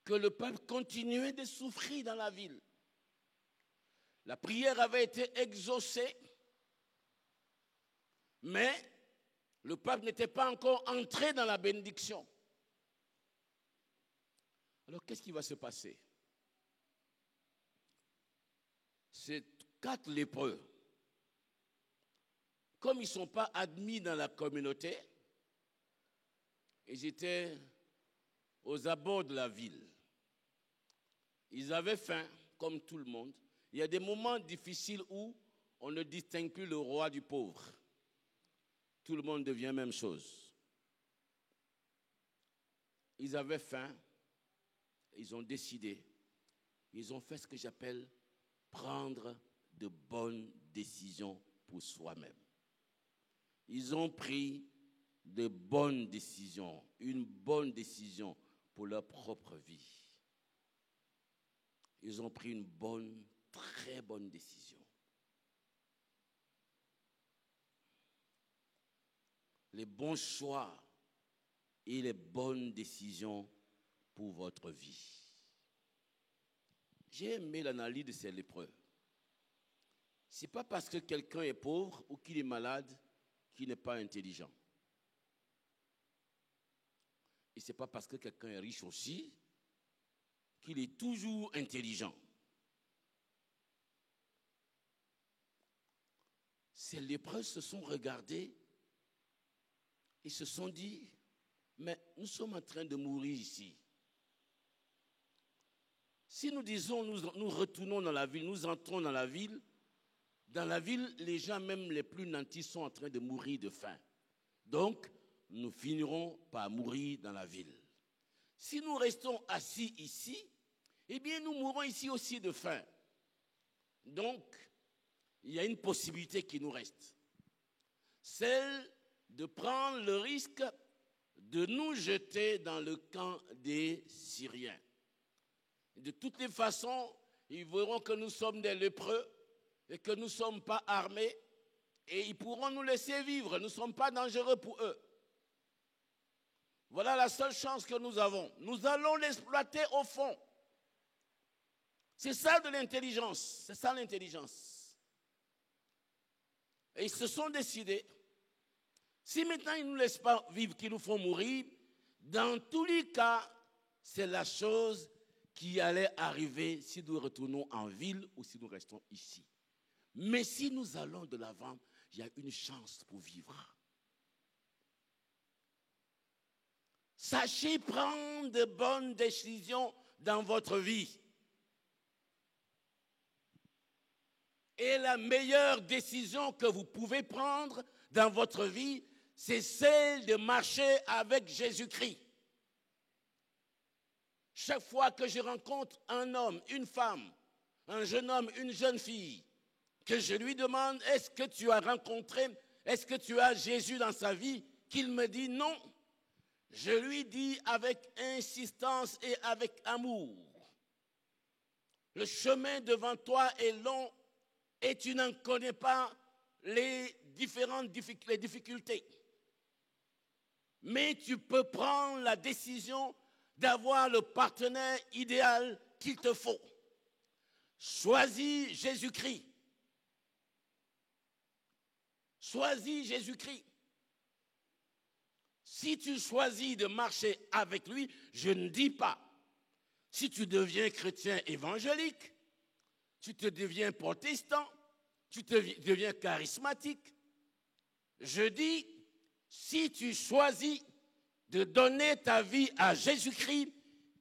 que le peuple continuait de souffrir dans la ville. La prière avait été exaucée, mais le peuple n'était pas encore entré dans la bénédiction. Alors, qu'est-ce qui va se passer? Ces 4 lépreux, comme ils ne sont pas admis dans la communauté, ils étaient aux abords de la ville. Ils avaient faim, comme tout le monde. Il y a des moments difficiles où on ne distingue plus le roi du pauvre. Tout le monde devient même chose. Ils avaient faim, ils ont décidé, ils ont fait ce que j'appelle prendre de bonnes décisions pour soi-même. Ils ont pris de bonnes décisions, une bonne décision pour leur propre vie. Ils ont pris une bonne, très bonne décision. Les bons choix et les bonnes décisions pour votre vie. J'ai aimé l'analyse de ces lépreux. Ce n'est pas parce que quelqu'un est pauvre ou qu'il est malade qu'il n'est pas intelligent. Et ce n'est pas parce que quelqu'un est riche aussi qu'il est toujours intelligent. Ces lépreux se sont regardés et se sont dit, mais nous sommes en train de mourir ici. Si nous disons, nous retournons dans la ville, nous entrons dans la ville, les gens même les plus nantis sont en train de mourir de faim. Donc, nous finirons par mourir dans la ville. Si nous restons assis ici, eh bien, nous mourrons ici aussi de faim. Donc, il y a une possibilité qui nous reste. Celle de prendre le risque de nous jeter dans le camp des Syriens. De toutes les façons, ils verront que nous sommes des lépreux et que nous ne sommes pas armés et ils pourront nous laisser vivre. Nous ne sommes pas dangereux pour eux. Voilà la seule chance que nous avons. Nous allons l'exploiter au fond. C'est ça de l'intelligence. C'est ça l'intelligence. Et ils se sont décidés. Si maintenant ils ne nous laissent pas vivre, qu'ils nous font mourir, dans tous les cas, c'est la chose qui allait arriver si nous retournons en ville ou si nous restons ici. Mais si nous allons de l'avant, il y a une chance pour vivre. Sachez prendre de bonnes décisions dans votre vie. Et la meilleure décision que vous pouvez prendre dans votre vie, c'est celle de marcher avec Jésus-Christ. Chaque fois que je rencontre un homme, une femme, un jeune homme, une jeune fille, que je lui demande, est-ce que tu as rencontré, est-ce que tu as Jésus dans sa vie, qu'il me dit non, je lui dis avec insistance et avec amour, le chemin devant toi est long et tu n'en connais pas les différentes difficultés. Mais tu peux prendre la décision d'avoir le partenaire idéal qu'il te faut. Choisis Jésus-Christ. Choisis Jésus-Christ. Si tu choisis de marcher avec lui, je ne dis pas, si tu deviens chrétien évangélique, tu te deviens protestant, tu te deviens charismatique, Je dis, si tu choisis de donner ta vie à Jésus-Christ,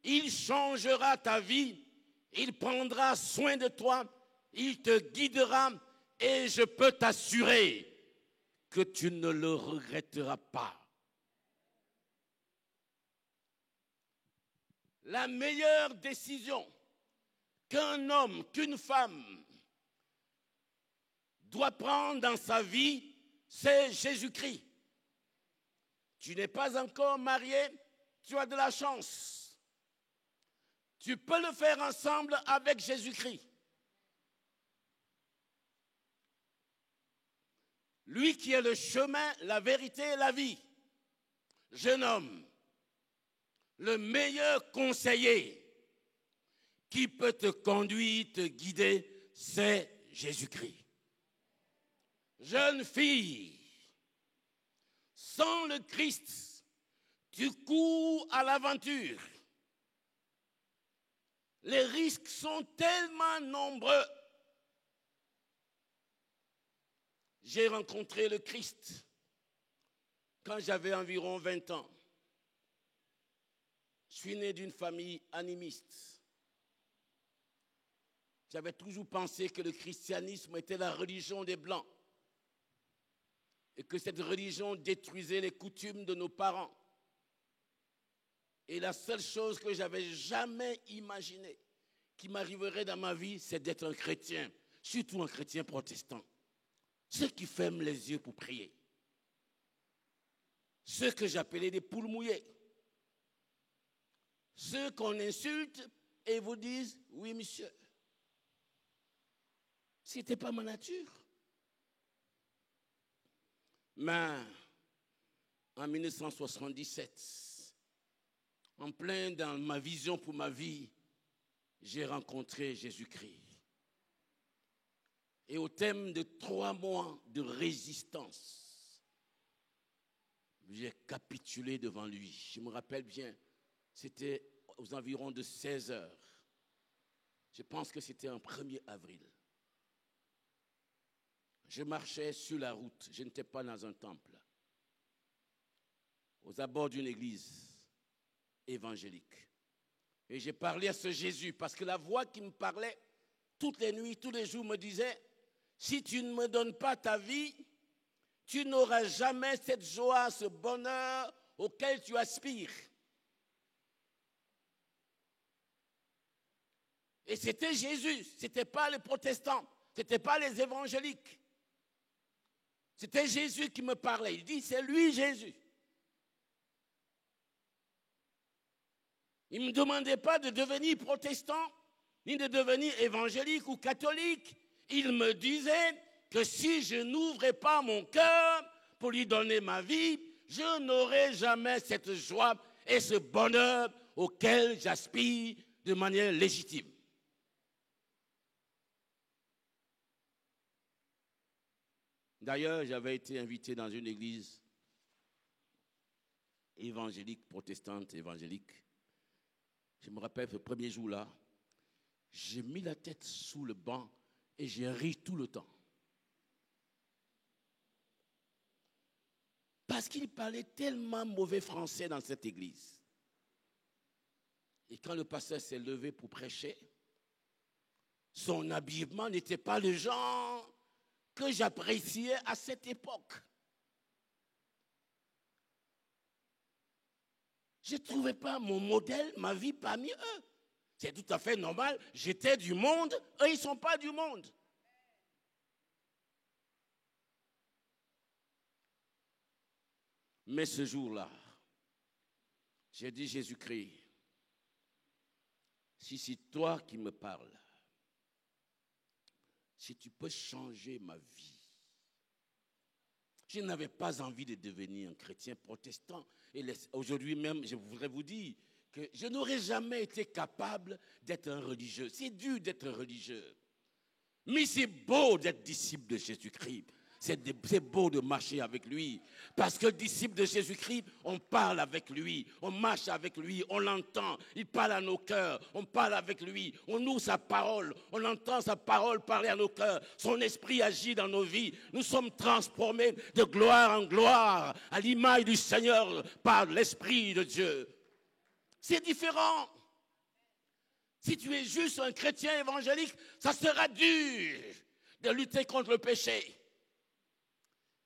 il changera ta vie, il prendra soin de toi, il te guidera et je peux t'assurer que tu ne le regretteras pas. La meilleure décision qu'un homme, qu'une femme doit prendre dans sa vie, c'est Jésus-Christ. Tu n'es pas encore marié, tu as de la chance. Tu peux le faire ensemble avec Jésus-Christ. Lui qui est le chemin, la vérité et la vie. Jeune homme, le meilleur conseiller qui peut te conduire, te guider, c'est Jésus-Christ. Jeune fille, sans le Christ, tu cours à l'aventure. Les risques sont tellement nombreux. J'ai rencontré le Christ quand j'avais environ 20 ans. Je suis né d'une famille animiste. J'avais toujours pensé que le christianisme était la religion des Blancs et que cette religion détruisait les coutumes de nos parents. Et la seule chose que j'avais jamais imaginée qui m'arriverait dans ma vie, c'est d'être un chrétien, surtout un chrétien protestant. Ceux qui ferment les yeux pour prier. Ceux que j'appelais des poules mouillées. Ceux qu'on insulte et vous disent « Oui, monsieur ». Ce n'était pas ma nature. Mais en 1977, en plein dans ma vision pour ma vie, j'ai rencontré Jésus-Christ. Et au terme de 3 mois de résistance, j'ai capitulé devant lui. Je me rappelle bien, c'était aux environs de 16 heures. Je pense que c'était un 1er avril. Je marchais sur la route, je n'étais pas dans un temple, aux abords d'une église évangélique. Et j'ai parlé à ce Jésus parce que la voix qui me parlait toutes les nuits, tous les jours me disait « Si tu ne me donnes pas ta vie, tu n'auras jamais cette joie, ce bonheur auquel tu aspires. » Et c'était Jésus, ce n'était pas les protestants, ce n'était pas les évangéliques. C'était Jésus qui me parlait. Il dit, c'est lui Jésus. Il ne me demandait pas de devenir protestant, ni de devenir évangélique ou catholique. Il me disait que si je n'ouvrais pas mon cœur pour lui donner ma vie, je n'aurais jamais cette joie et ce bonheur auquel j'aspire de manière légitime. D'ailleurs, j'avais été invité dans une église évangélique, protestante, évangélique. Je me rappelle ce premier jour-là, j'ai mis la tête sous le banc et j'ai ri tout le temps. Parce qu'il parlait tellement mauvais français dans cette église. Et quand le pasteur s'est levé pour prêcher, son habillement n'était pas le genre que j'appréciais à cette époque. Je ne trouvais pas mon modèle, ma vie parmi eux. C'est tout à fait normal. J'étais du monde, eux, ils ne sont pas du monde. Mais ce jour-là, j'ai dit, Jésus-Christ, si c'est toi qui me parles, si tu peux changer ma vie. Je n'avais pas envie de devenir un chrétien protestant. Et aujourd'hui même, je voudrais vous dire que je n'aurais jamais été capable d'être un religieux. C'est dur d'être religieux. Mais c'est beau d'être disciple de Jésus-Christ. C'est beau de marcher avec lui. Parce que disciple de Jésus-Christ, on parle avec lui, on marche avec lui, on l'entend. Il parle à nos cœurs, on parle avec lui, on ouvre sa parole, on entend sa parole parler à nos cœurs. Son esprit agit dans nos vies. Nous sommes transformés de gloire en gloire à l'image du Seigneur par l'Esprit de Dieu. C'est différent. Si tu es juste un chrétien évangélique, ça sera dur de lutter contre le péché.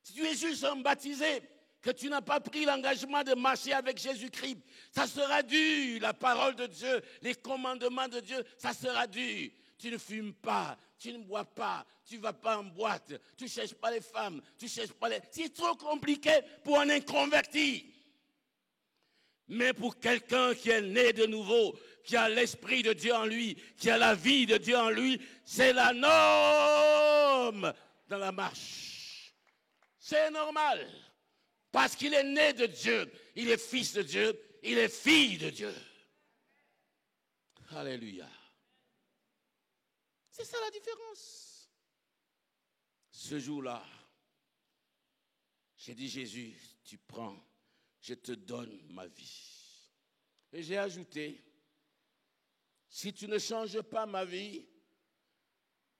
Si tu es juste un baptisé, que tu n'as pas pris l'engagement de marcher avec Jésus-Christ, ça sera dur. La parole de Dieu, les commandements de Dieu, ça sera dur. Tu ne fumes pas, tu ne bois pas, tu ne vas pas en boîte, tu ne cherches pas les femmes, tu ne cherches pas les... C'est trop compliqué pour un inconverti. Mais pour quelqu'un qui est né de nouveau, qui a l'Esprit de Dieu en lui, qui a la vie de Dieu en lui, c'est la norme dans la marche. C'est normal. Parce qu'il est né de Dieu. Il est fils de Dieu. Il est fille de Dieu. Alléluia. C'est ça la différence. Ce jour-là, j'ai dit, Jésus, tu prends, je te donne ma vie. Et j'ai ajouté, si tu ne changes pas ma vie,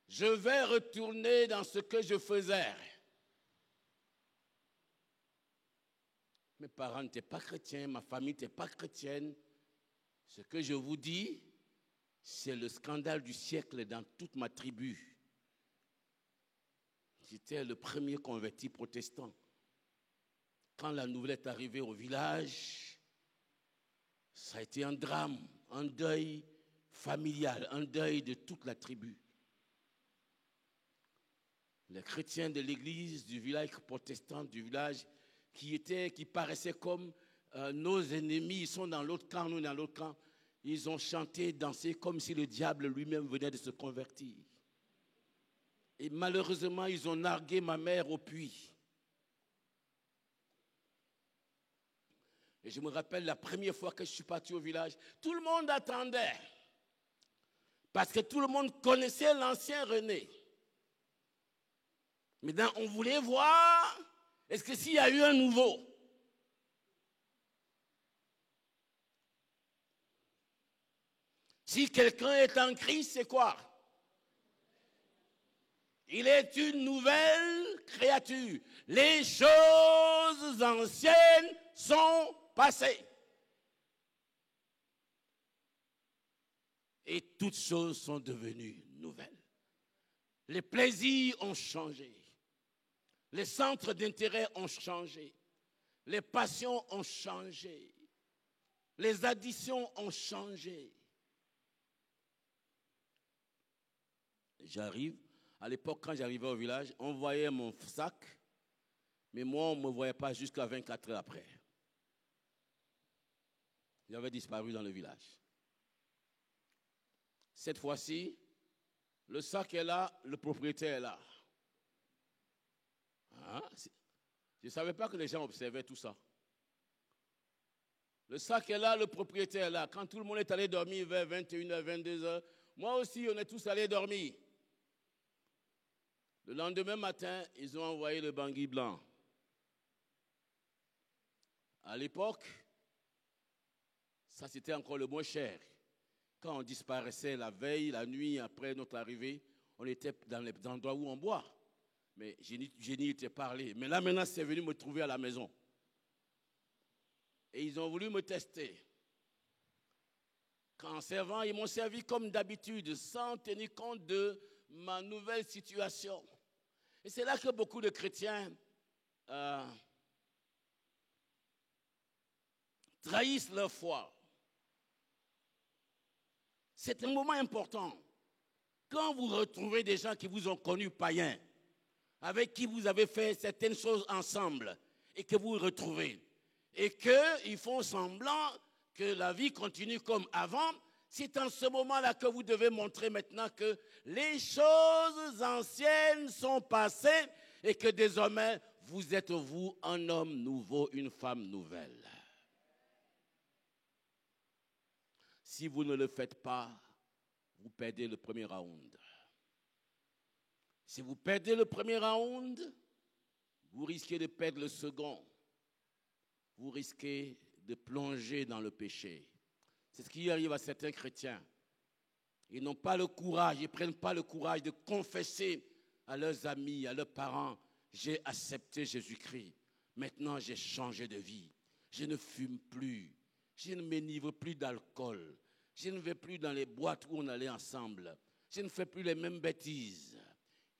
je vais retourner dans ce que je faisais. Mes parents n'étaient pas chrétiens, ma famille n'était pas chrétienne. Ce que je vous dis, c'est le scandale du siècle dans toute ma tribu. J'étais le premier converti protestant. Quand la nouvelle est arrivée au village, ça a été un drame, un deuil familial, un deuil de toute la tribu. Les chrétiens de l'église, du village protestant, du village, qui paraissaient comme nos ennemis, ils sont dans l'autre camp, nous dans l'autre camp. Ils ont chanté, dansé comme si le diable lui-même venait de se convertir. Et malheureusement, ils ont nargué ma mère au puits. Et je me rappelle la première fois que je suis parti au village, tout le monde attendait. Parce que tout le monde connaissait l'ancien René. Maintenant, on voulait voir... Est-ce que s'il y a eu un nouveau? Si quelqu'un est en Christ, c'est quoi? Il est une nouvelle créature. Les choses anciennes sont passées. Et toutes choses sont devenues nouvelles. Les plaisirs ont changé. Les centres d'intérêt ont changé. Les passions ont changé. Les additions ont changé. J'arrive. À l'époque, quand j'arrivais au village, on voyait mon sac, mais moi, on ne me voyait pas jusqu'à 24 heures après. J'avais disparu dans le village. Cette fois-ci, le sac est là, le propriétaire est là. Ah, je ne savais pas que les gens observaient tout ça. Le sac est là, le propriétaire est là. Quand tout le monde est allé dormir vers 21h, 22h, moi aussi, on est tous allés dormir. Le lendemain matin, ils ont envoyé le bangui blanc. À l'époque, ça c'était encore le moins cher. Quand on disparaissait la veille, la nuit, après notre arrivée, on était dans les endroits où on boit. Mais Génie était parlé. Mais là, maintenant, c'est venu me trouver à la maison. Et ils ont voulu me tester. Qu'en servant, ils m'ont servi comme d'habitude, sans tenir compte de ma nouvelle situation. Et c'est là que beaucoup de chrétiens trahissent leur foi. C'est un moment important. Quand vous retrouvez des gens qui vous ont connus païens, avec qui vous avez fait certaines choses ensemble, et que vous retrouvez, et qu'ils font semblant que la vie continue comme avant, c'est en ce moment-là que vous devez montrer maintenant que les choses anciennes sont passées et que désormais, vous êtes vous un homme nouveau, une femme nouvelle. Si vous ne le faites pas, vous perdez le premier round. Si vous perdez le premier round, vous risquez de perdre le second. Vous risquez de plonger dans le péché. C'est ce qui arrive à certains chrétiens. Ils n'ont pas le courage, ils ne prennent pas le courage de confesser à leurs amis, à leurs parents, j'ai accepté Jésus-Christ. Maintenant, j'ai changé de vie. Je ne fume plus. Je ne m'enivre plus d'alcool. Je ne vais plus dans les boîtes où on allait ensemble. Je ne fais plus les mêmes bêtises.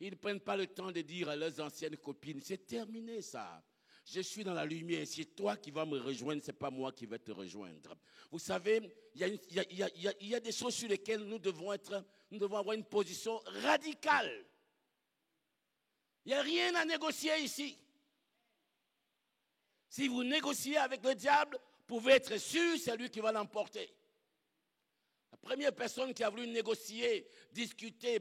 Ils ne prennent pas le temps de dire à leurs anciennes copines, c'est terminé ça. Je suis dans la lumière. C'est toi qui vas me rejoindre, ce n'est pas moi qui vais te rejoindre. Vous savez, il y a des choses sur lesquelles nous devons avoir une position radicale. Il n'y a rien à négocier ici. Si vous négociez avec le diable, vous pouvez être sûr, c'est lui qui va l'emporter. La première personne qui a voulu négocier, discuter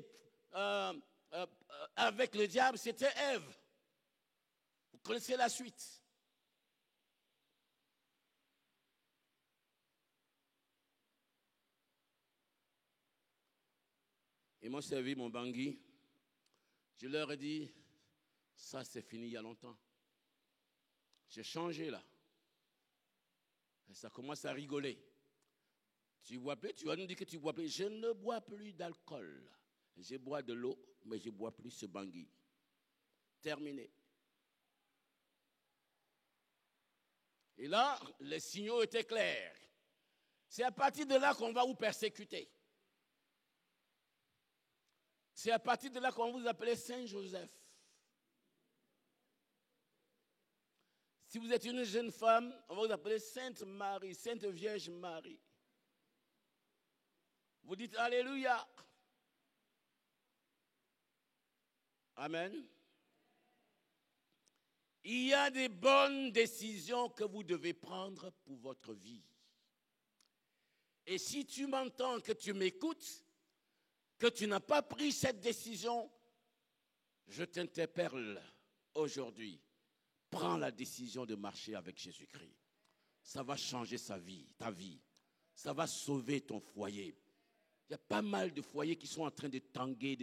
avec le diable, c'était Ève. Vous connaissez la suite. Ils m'ont servi mon bangui. Je leur ai dit, ça c'est fini il y a longtemps. J'ai changé là. Et ça commence à rigoler. Tu bois plus, tu vas nous dire que tu bois plus. Je ne bois plus d'alcool. Je bois de l'eau, mais je ne bois plus ce bangui. Terminé. Et là, les signaux étaient clairs. C'est à partir de là qu'on va vous persécuter. C'est à partir de là qu'on va vous appeler Saint Joseph. Si vous êtes une jeune femme, on va vous appeler Sainte Marie, Sainte Vierge Marie. Vous dites Alléluia. Amen. Il y a des bonnes décisions que vous devez prendre pour votre vie. Et si tu m'entends, que tu m'écoutes, que tu n'as pas pris cette décision, je t'interpelle aujourd'hui. Prends la décision de marcher avec Jésus-Christ. Ça va changer sa vie, ta vie. Ça va sauver ton foyer. Il y a pas mal de foyers qui sont en train de tanguer.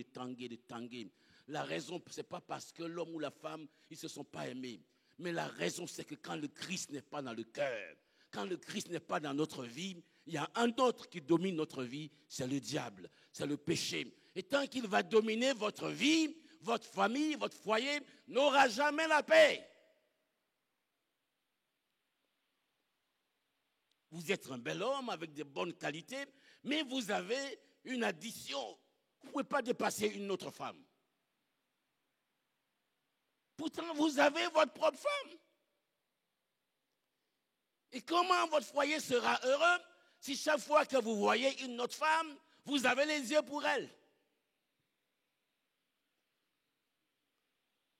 La raison, ce n'est pas parce que l'homme ou la femme, ils ne se sont pas aimés. Mais la raison, c'est que quand le Christ n'est pas dans le cœur, quand le Christ n'est pas dans notre vie, il y a un autre qui domine notre vie, c'est le diable, c'est le péché. Et tant qu'il va dominer votre vie, votre famille, votre foyer n'aura jamais la paix. Vous êtes un bel homme avec de bonnes qualités, mais vous avez une addiction. Vous ne pouvez pas dépasser une autre femme. Pourtant, vous avez votre propre femme. Et comment votre foyer sera heureux si chaque fois que vous voyez une autre femme, vous avez les yeux pour elle?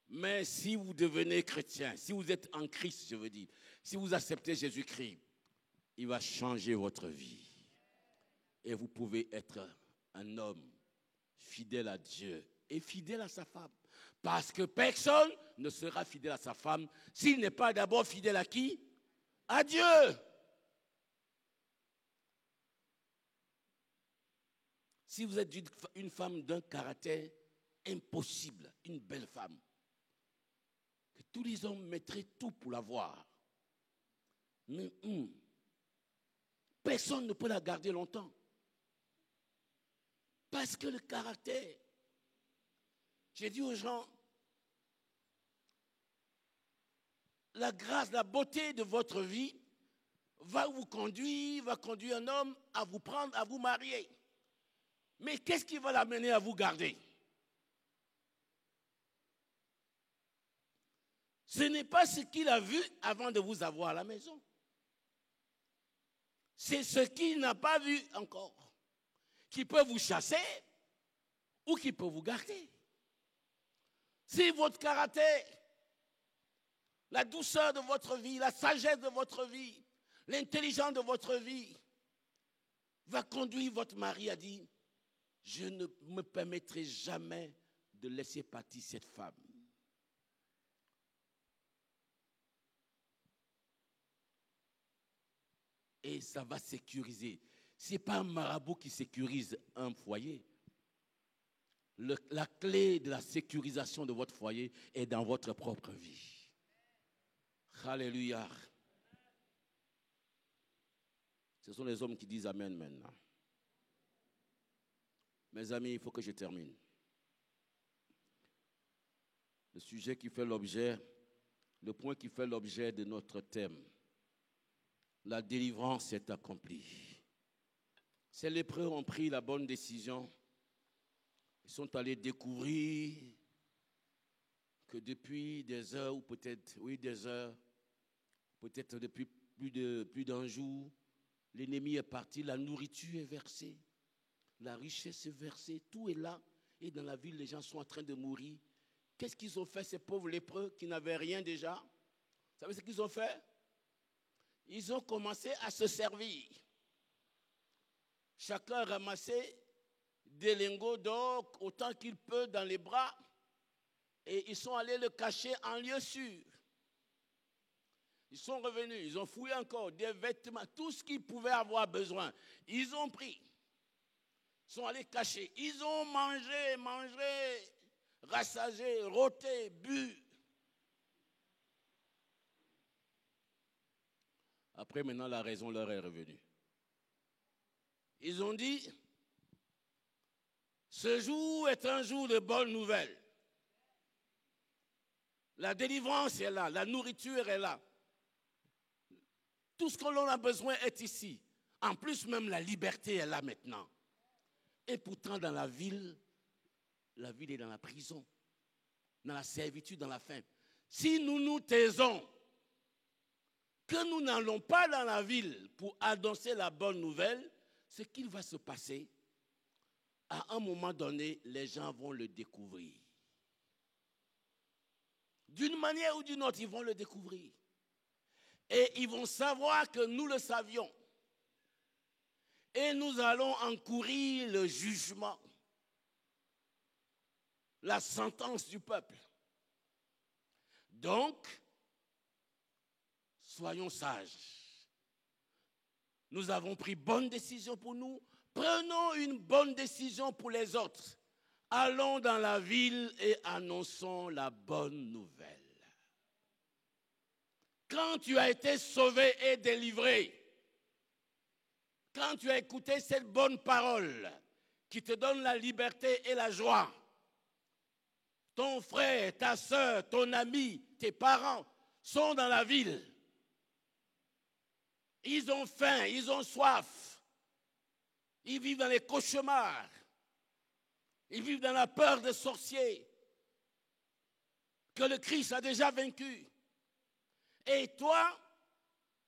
Mais si vous devenez chrétien, si vous êtes en Christ, je veux dire, si vous acceptez Jésus-Christ, il va changer votre vie. Et vous pouvez être un homme fidèle à Dieu et fidèle à sa femme. Parce que personne ne sera fidèle à sa femme s'il n'est pas d'abord fidèle à qui? À Dieu. Si vous êtes une femme d'un caractère impossible, une belle femme, que tous les hommes mettraient tout pour l'avoir, mais personne ne peut la garder longtemps. Parce que le caractère, j'ai dit aux gens, la grâce, la beauté de votre vie va conduire un homme à vous prendre, à vous marier. Mais qu'est-ce qui va l'amener à vous garder? Ce n'est pas ce qu'il a vu avant de vous avoir à la maison. C'est ce qu'il n'a pas vu encore, qui peut vous chasser ou qui peut vous garder. Si votre caractère, la douceur de votre vie, la sagesse de votre vie, l'intelligence de votre vie va conduire votre mari à dire, je ne me permettrai jamais de laisser partir cette femme. Et ça va sécuriser. Ce n'est pas un marabout qui sécurise un foyer. La clé de la sécurisation de votre foyer est dans votre propre vie. Alléluia. Ce sont les hommes qui disent Amen maintenant. Mes amis, il faut que je termine. Le sujet qui fait l'objet, le point qui fait l'objet de notre thème, la délivrance est accomplie. Ces lépreux ont pris la bonne décision. Ils sont allés découvrir que depuis des heures, ou peut-être, des heures, peut-être depuis plus d'un jour, l'ennemi est parti, la nourriture est versée, la richesse est versée, tout est là. Et dans la ville, les gens sont en train de mourir. Qu'est-ce qu'ils ont fait, ces pauvres lépreux qui n'avaient rien déjà? Vous savez ce qu'ils ont fait? Ils ont commencé à se servir. Chacun a ramassé des lingots d'or autant qu'il peut dans les bras et ils sont allés le cacher en lieu sûr. Ils sont revenus, ils ont fouillé encore des vêtements, tout ce qu'ils pouvaient avoir besoin. Ils ont pris, ils sont allés cacher, ils ont mangé, rassagé, rôté, bu. Après, maintenant, la raison leur est revenue. Ils ont dit, ce jour est un jour de bonnes nouvelles. La délivrance est là, la nourriture est là. Tout ce que l'on a besoin est ici. En plus, même la liberté est là maintenant. Et pourtant, dans la ville est dans la prison, dans la servitude, dans la faim. Si nous nous taisons, que nous n'allons pas dans la ville pour annoncer la bonne nouvelle, ce qu'il va se passer, à un moment donné, les gens vont le découvrir. D'une manière ou d'une autre, ils vont le découvrir. Et ils vont savoir que nous le savions. Et nous allons encourir le jugement, la sentence du peuple. Donc, soyons sages. Nous avons pris bonne décision pour nous. Prenons une bonne décision pour les autres. Allons dans la ville et annonçons la bonne nouvelle. Quand tu as été sauvé et délivré, quand tu as écouté cette bonne parole qui te donne la liberté et la joie, ton frère, ta soeur, ton ami, tes parents sont dans la ville. Ils ont faim, ils ont soif. Ils vivent dans les cauchemars. Ils vivent dans la peur des sorciers que le Christ a déjà vaincu. Et toi,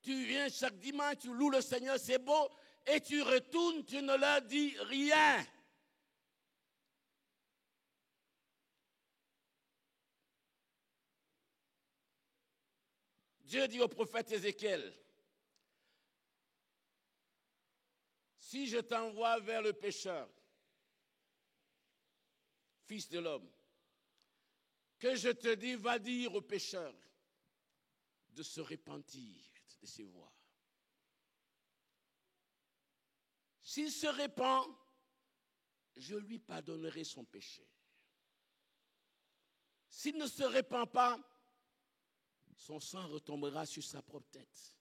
tu viens chaque dimanche, tu loues le Seigneur, c'est beau, et tu retournes, tu ne leur dis rien. Dieu dit au prophète Ézéchiel, si je t'envoie vers le pécheur, fils de l'homme, que je te dis, va dire au pécheur de se repentir de ses voies. S'il se repent, je lui pardonnerai son péché. S'il ne se repent pas, son sang retombera sur sa propre tête.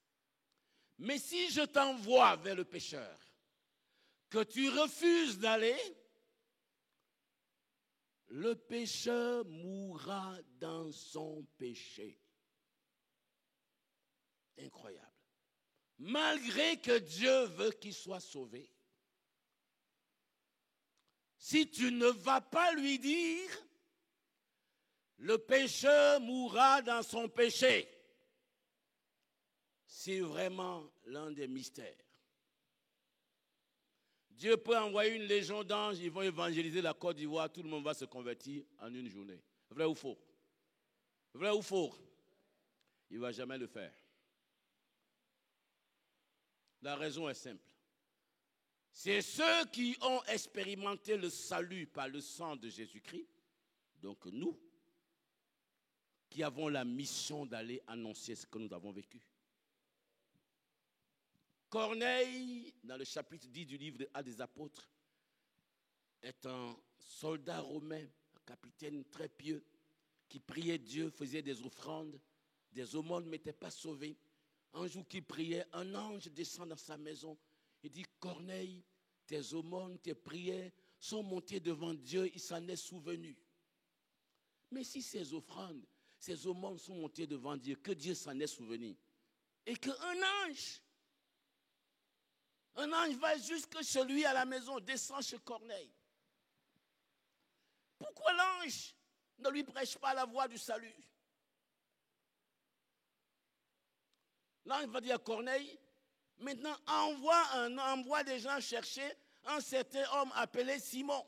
Mais si je t'envoie vers le pécheur, que tu refuses d'aller, le pécheur mourra dans son péché. Incroyable. Malgré que Dieu veut qu'il soit sauvé, si tu ne vas pas lui dire, le pécheur mourra dans son péché. C'est vraiment l'un des mystères. Dieu peut envoyer une légion d'anges, ils vont évangéliser la Côte d'Ivoire, tout le monde va se convertir en une journée. Vrai ou faux? Vrai ou faux? Il ne va jamais le faire. La raison est simple. C'est ceux qui ont expérimenté le salut par le sang de Jésus-Christ, donc nous, qui avons la mission d'aller annoncer ce que nous avons vécu. Corneille, dans le chapitre 10 du livre des Actes des Apôtres, est un soldat romain, un capitaine très pieux, qui priait Dieu, faisait des offrandes des aumônes n'étaient pas sauvés. Un jour qu'il priait, un ange descend dans sa maison. Il dit, Corneille, tes aumônes, tes prières sont montées devant Dieu, il s'en est souvenu. Mais si ces offrandes, ces aumônes sont montées devant Dieu, que Dieu s'en est souvenu, et qu'un ange va jusque chez lui à la maison, descend chez Corneille. Pourquoi l'ange ne lui prêche pas la voie du salut? L'ange va dire à Corneille, maintenant envoie des gens chercher un certain homme appelé Simon.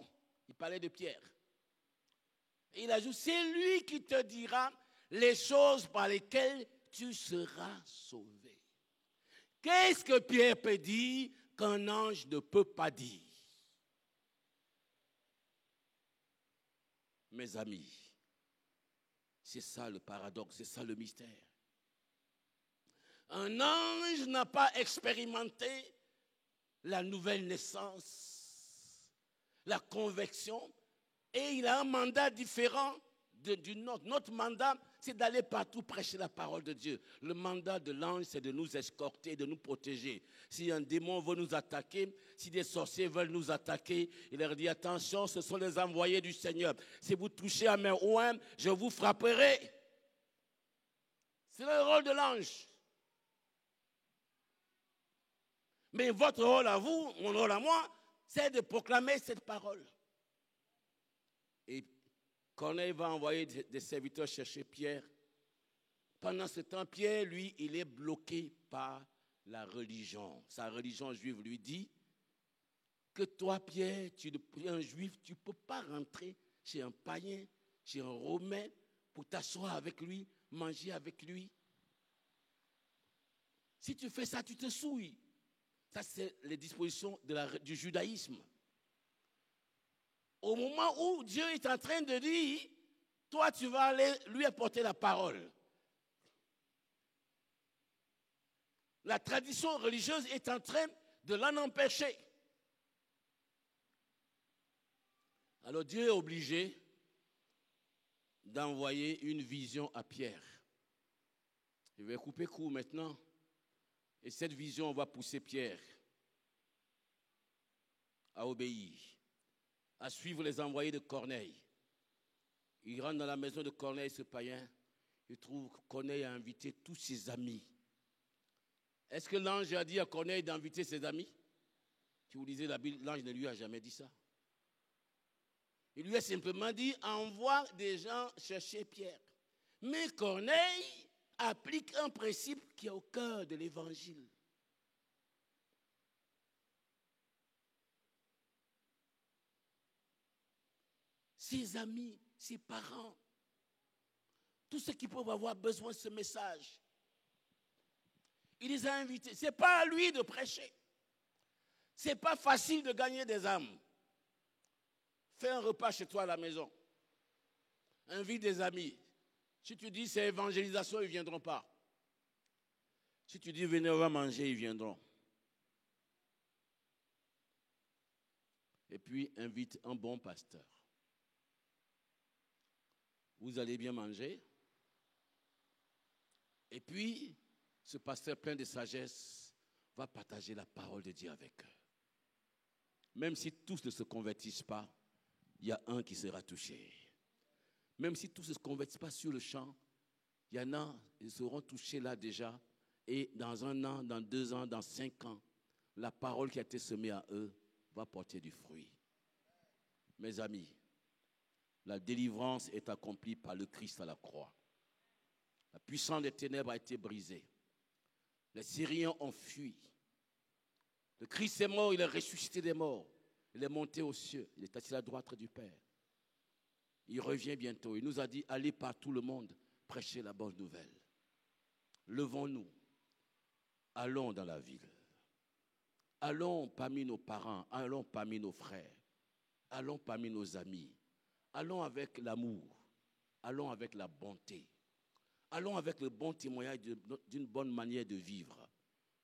Il parlait de Pierre. Et il ajoute, c'est lui qui te dira les choses par lesquelles tu seras sauvé. Qu'est-ce que Pierre peut dire qu'un ange ne peut pas dire? Mes amis, c'est ça le paradoxe, c'est ça le mystère. Un ange n'a pas expérimenté la nouvelle naissance, la conversion, et il a un mandat différent du nôtre. Notre mandat, c'est d'aller partout prêcher la parole de Dieu. Le mandat de l'ange, c'est de nous escorter, de nous protéger. Si un démon veut nous attaquer, si des sorciers veulent nous attaquer, il leur dit, attention, ce sont les envoyés du Seigneur. Si vous touchez à mes ouins, je vous frapperai. C'est le rôle de l'ange. Mais votre rôle à vous, mon rôle à moi, c'est de proclamer cette parole. Et Corneille va envoyer des serviteurs chercher Pierre. Pendant ce temps, Pierre, lui, il est bloqué par la religion. Sa religion juive lui dit que toi, Pierre, tu es un juif, tu ne peux pas rentrer chez un païen, chez un romain, pour t'asseoir avec lui, manger avec lui. Si tu fais ça, tu te souilles. Ça, c'est les dispositions du judaïsme. Au moment où Dieu est en train de dire, toi, tu vas aller lui apporter la parole. La tradition religieuse est en train de l'en empêcher. Alors Dieu est obligé d'envoyer une vision à Pierre. Je vais couper court maintenant. Et cette vision va pousser Pierre à obéir, à suivre les envoyés de Corneille. Il rentre dans la maison de Corneille, ce païen. Il trouve que Corneille a invité tous ses amis. Est-ce que l'ange a dit à Corneille d'inviter ses amis? Si vous lisez la Bible, l'ange ne lui a jamais dit ça. Il lui a simplement dit, envoie des gens chercher Pierre. Mais Corneille applique un principe qui est au cœur de l'évangile. Ses amis, ses parents, tous ceux qui peuvent avoir besoin de ce message, il les a invités. Ce n'est pas à lui de prêcher. Ce n'est pas facile de gagner des âmes. Fais un repas chez toi à la maison. Invite des amis. Si tu dis c'est évangélisation, ils ne viendront pas. Si tu dis venez, on va manger, ils viendront. Et puis invite un bon pasteur. Vous allez bien manger. Et puis, ce pasteur plein de sagesse va partager la parole de Dieu avec eux. Même si tous ne se convertissent pas, il y a un qui sera touché. Même si tous ne se convertissent pas sur le champ, il y en a, ils seront touchés là déjà. Et dans 1 an, dans 2 ans, dans 5 ans, la parole qui a été semée à eux va porter du fruit. Mes amis, la délivrance est accomplie par le Christ à la croix. La puissance des ténèbres a été brisée. Les Syriens ont fui. Le Christ est mort, il est ressuscité des morts. Il est monté aux cieux, il est assis à la droite du Père. Il revient bientôt. Il nous a dit, allez par tout le monde, prêchez la bonne nouvelle. Levons-nous, allons dans la ville. Allons parmi nos parents, allons parmi nos frères, allons parmi nos amis. Allons avec l'amour, allons avec la bonté. Allons avec le bon témoignage d'une bonne manière de vivre.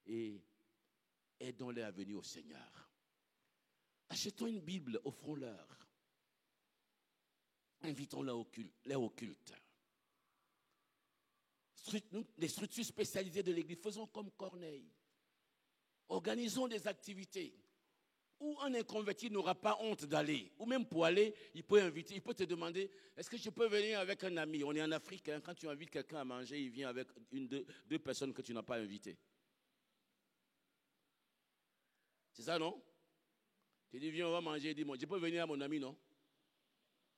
Et aidons-les à venir au Seigneur. Achetons une Bible, offrons-leur. Invitons-les au culte. les structures spécialisées de l'Église, faisons comme Corneille. Organisons des activités où un inconverti n'aura pas honte d'aller. Ou même pour aller, il peut te demander, est-ce que je peux venir avec un ami? On est en Afrique, hein, quand tu invites quelqu'un à manger, il vient avec deux personnes que tu n'as pas invitées. C'est ça, non? Tu dis, viens, on va manger. Il dit, je peux venir à mon ami, non?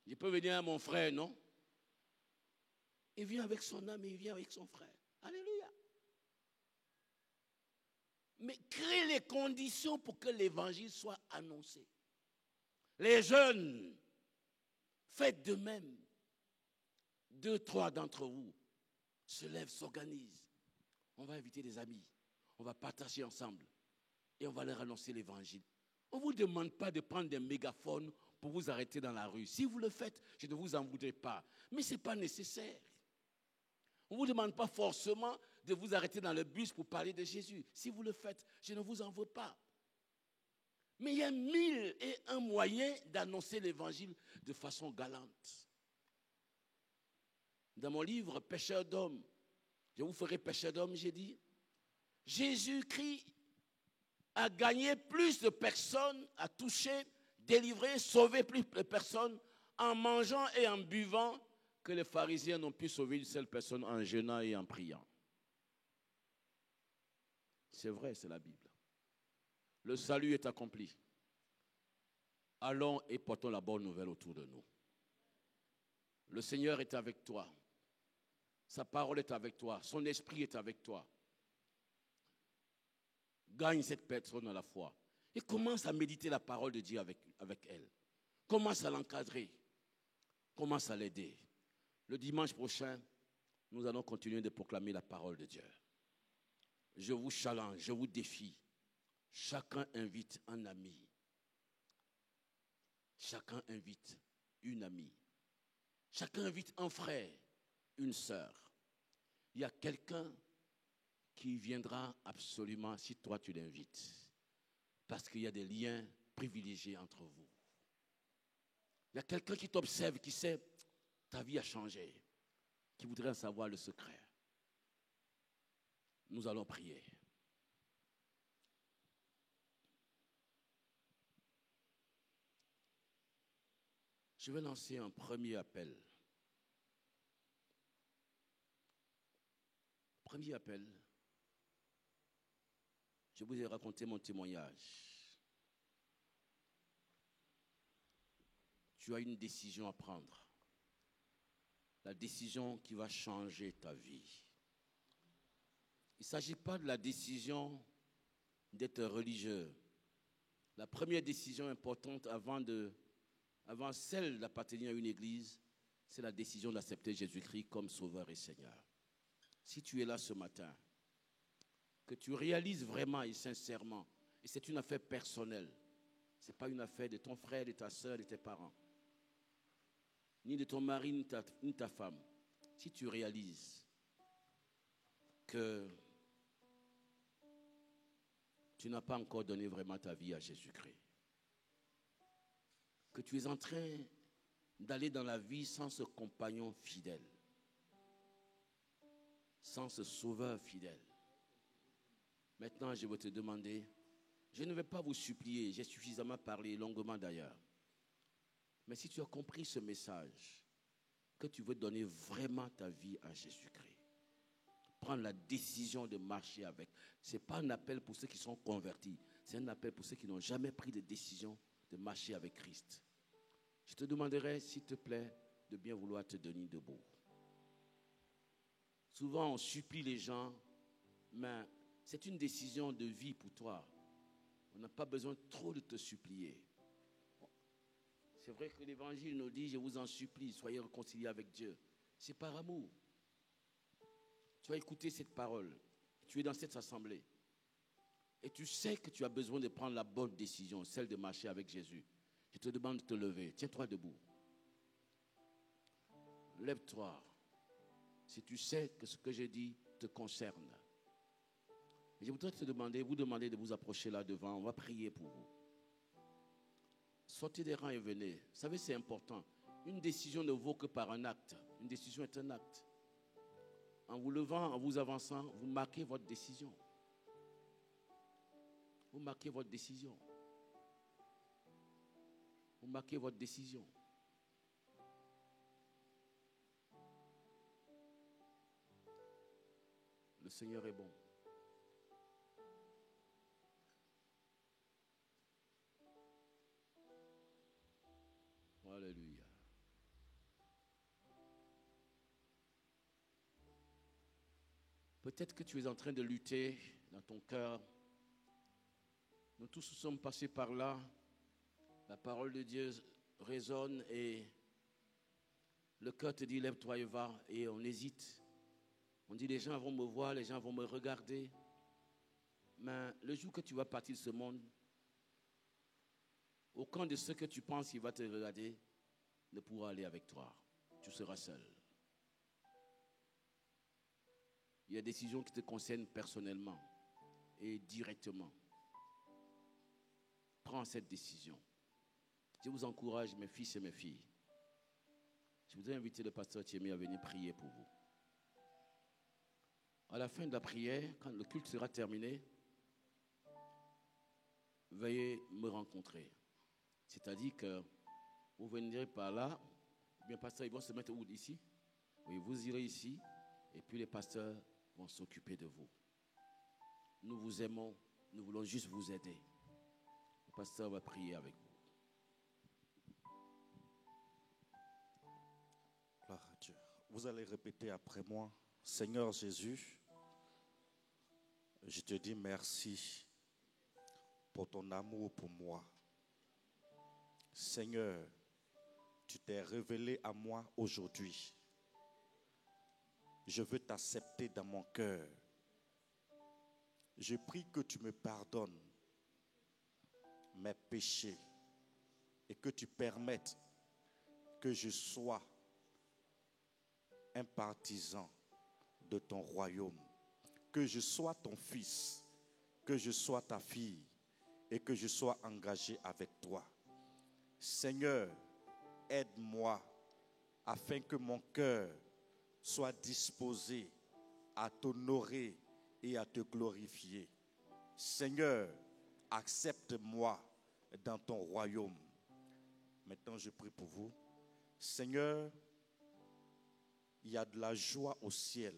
Je peux venir à mon frère, non? Il vient avec son ami, il vient avec son frère. Alléluia. Mais crée les conditions pour que l'évangile soit annoncé. Les jeunes, faites de même. 2, 3 d'entre vous se lèvent, s'organisent. On va inviter des amis. On va partager ensemble. Et on va leur annoncer l'évangile. On ne vous demande pas de prendre des mégaphones pour vous arrêter dans la rue. Si vous le faites, je ne vous en voudrais pas. Mais ce n'est pas nécessaire. On ne vous demande pas forcément de vous arrêter dans le bus pour parler de Jésus. Si vous le faites, je ne vous en veux pas. Mais il y a 1001 moyens d'annoncer l'évangile de façon galante. Dans mon livre, Pêcheur d'hommes, je vous ferai pêcheur d'hommes, j'ai dit, Jésus-Christ a gagné plus de personnes, a touché, délivré, sauvé plus de personnes en mangeant et en buvant que les pharisiens n'ont pu sauver une seule personne en jeûnant et en priant. C'est vrai, c'est la Bible. Le salut est accompli. Allons et portons la bonne nouvelle autour de nous. Le Seigneur est avec toi. Sa parole est avec toi. Son esprit est avec toi. Gagne cette personne à la foi. Et commence à méditer la parole de Dieu avec elle. Commence à l'encadrer. Commence à l'aider. Le dimanche prochain, nous allons continuer de proclamer la parole de Dieu. Je vous challenge, je vous défie. Chacun invite un ami. Chacun invite une amie. Chacun invite un frère, une sœur. Il y a quelqu'un qui viendra absolument si toi tu l'invites. Parce qu'il y a des liens privilégiés entre vous. Il y a quelqu'un qui t'observe, qui sait ta vie a changé, qui voudrait en savoir le secret. Nous allons prier. Je vais lancer un premier appel. Premier appel. Je vous ai raconté mon témoignage. Tu as une décision à prendre. La décision qui va changer ta vie. Il ne s'agit pas de la décision d'être religieux. La première décision importante avant celle d'appartenir à une église, c'est la décision d'accepter Jésus-Christ comme Sauveur et Seigneur. Si tu es là ce matin, que tu réalises vraiment et sincèrement, et c'est une affaire personnelle, ce n'est pas une affaire de ton frère, de ta soeur, de tes parents, ni de ton mari, ni de ta femme. Si tu réalises que tu n'as pas encore donné vraiment ta vie à Jésus-Christ, que tu es en train d'aller dans la vie sans ce compagnon fidèle, sans ce sauveur fidèle. Maintenant, je vais te demander, je ne vais pas vous supplier, j'ai suffisamment parlé, longuement d'ailleurs. Mais si tu as compris ce message, que tu veux donner vraiment ta vie à Jésus-Christ, prendre la décision de marcher avec. Ce n'est pas un appel pour ceux qui sont convertis, c'est un appel pour ceux qui n'ont jamais pris de décision de marcher avec Christ. Je te demanderai, s'il te plaît, de bien vouloir te tenir debout. Souvent, on supplie les gens, mais c'est une décision de vie pour toi. On n'a pas besoin trop de te supplier. C'est vrai que l'Évangile nous dit, je vous en supplie, soyez réconciliés avec Dieu. C'est par amour. Tu as écouté cette parole. Tu es dans cette assemblée. Et tu sais que tu as besoin de prendre la bonne décision, celle de marcher avec Jésus. Je te demande de te lever. Tiens-toi debout. Lève-toi. Si tu sais que ce que j'ai dit te concerne. Je voudrais vous demander de vous approcher là devant. On va prier pour vous. Sortez des rangs et venez. Vous savez, c'est important. Une décision ne vaut que par un acte. Une décision est un acte. en vous levant, en vous avançant, vous marquez votre décision. Vous marquez votre décision. Vous marquez votre décision. Le Seigneur est bon. Alléluia. Peut-être que tu es en train de lutter dans ton cœur. Nous tous sommes passés par là. La parole de Dieu résonne et le cœur te dit lève-toi et va. Et on hésite. On dit les gens vont me voir, les gens vont me regarder. Mais le jour que tu vas partir de ce monde, aucun de ceux que tu penses qu'il va te regarder ne pourra aller avec toi. Tu seras seul. Il y a des décisions qui te concernent personnellement et directement. Prends cette décision. Je vous encourage, mes fils et mes filles. Je voudrais inviter le pasteur Thierry à venir prier pour vous. À la fin de la prière, quand le culte sera terminé, veuillez me rencontrer. C'est-à-dire que vous viendrez par là, ou bien pasteurs, ils vont se mettre où ici? Oui, vous irez ici, et puis les pasteurs vont s'occuper de vous. Nous vous aimons, nous voulons juste vous aider. Le pasteur va prier avec vous. Gloire à Dieu. Vous allez répéter après moi. Seigneur Jésus, je te dis merci pour ton amour pour moi. Seigneur, tu t'es révélé à moi aujourd'hui. Je veux t'accepter dans mon cœur. Je prie que tu me pardonnes mes péchés et que tu permettes que je sois un partisan de ton royaume, que je sois ton fils, que je sois ta fille et que je sois engagé avec toi. Seigneur, aide-moi afin que mon cœur soit disposé à t'honorer et à te glorifier. Seigneur, accepte-moi dans ton royaume. Maintenant, je prie pour vous. Seigneur, il y a de la joie au ciel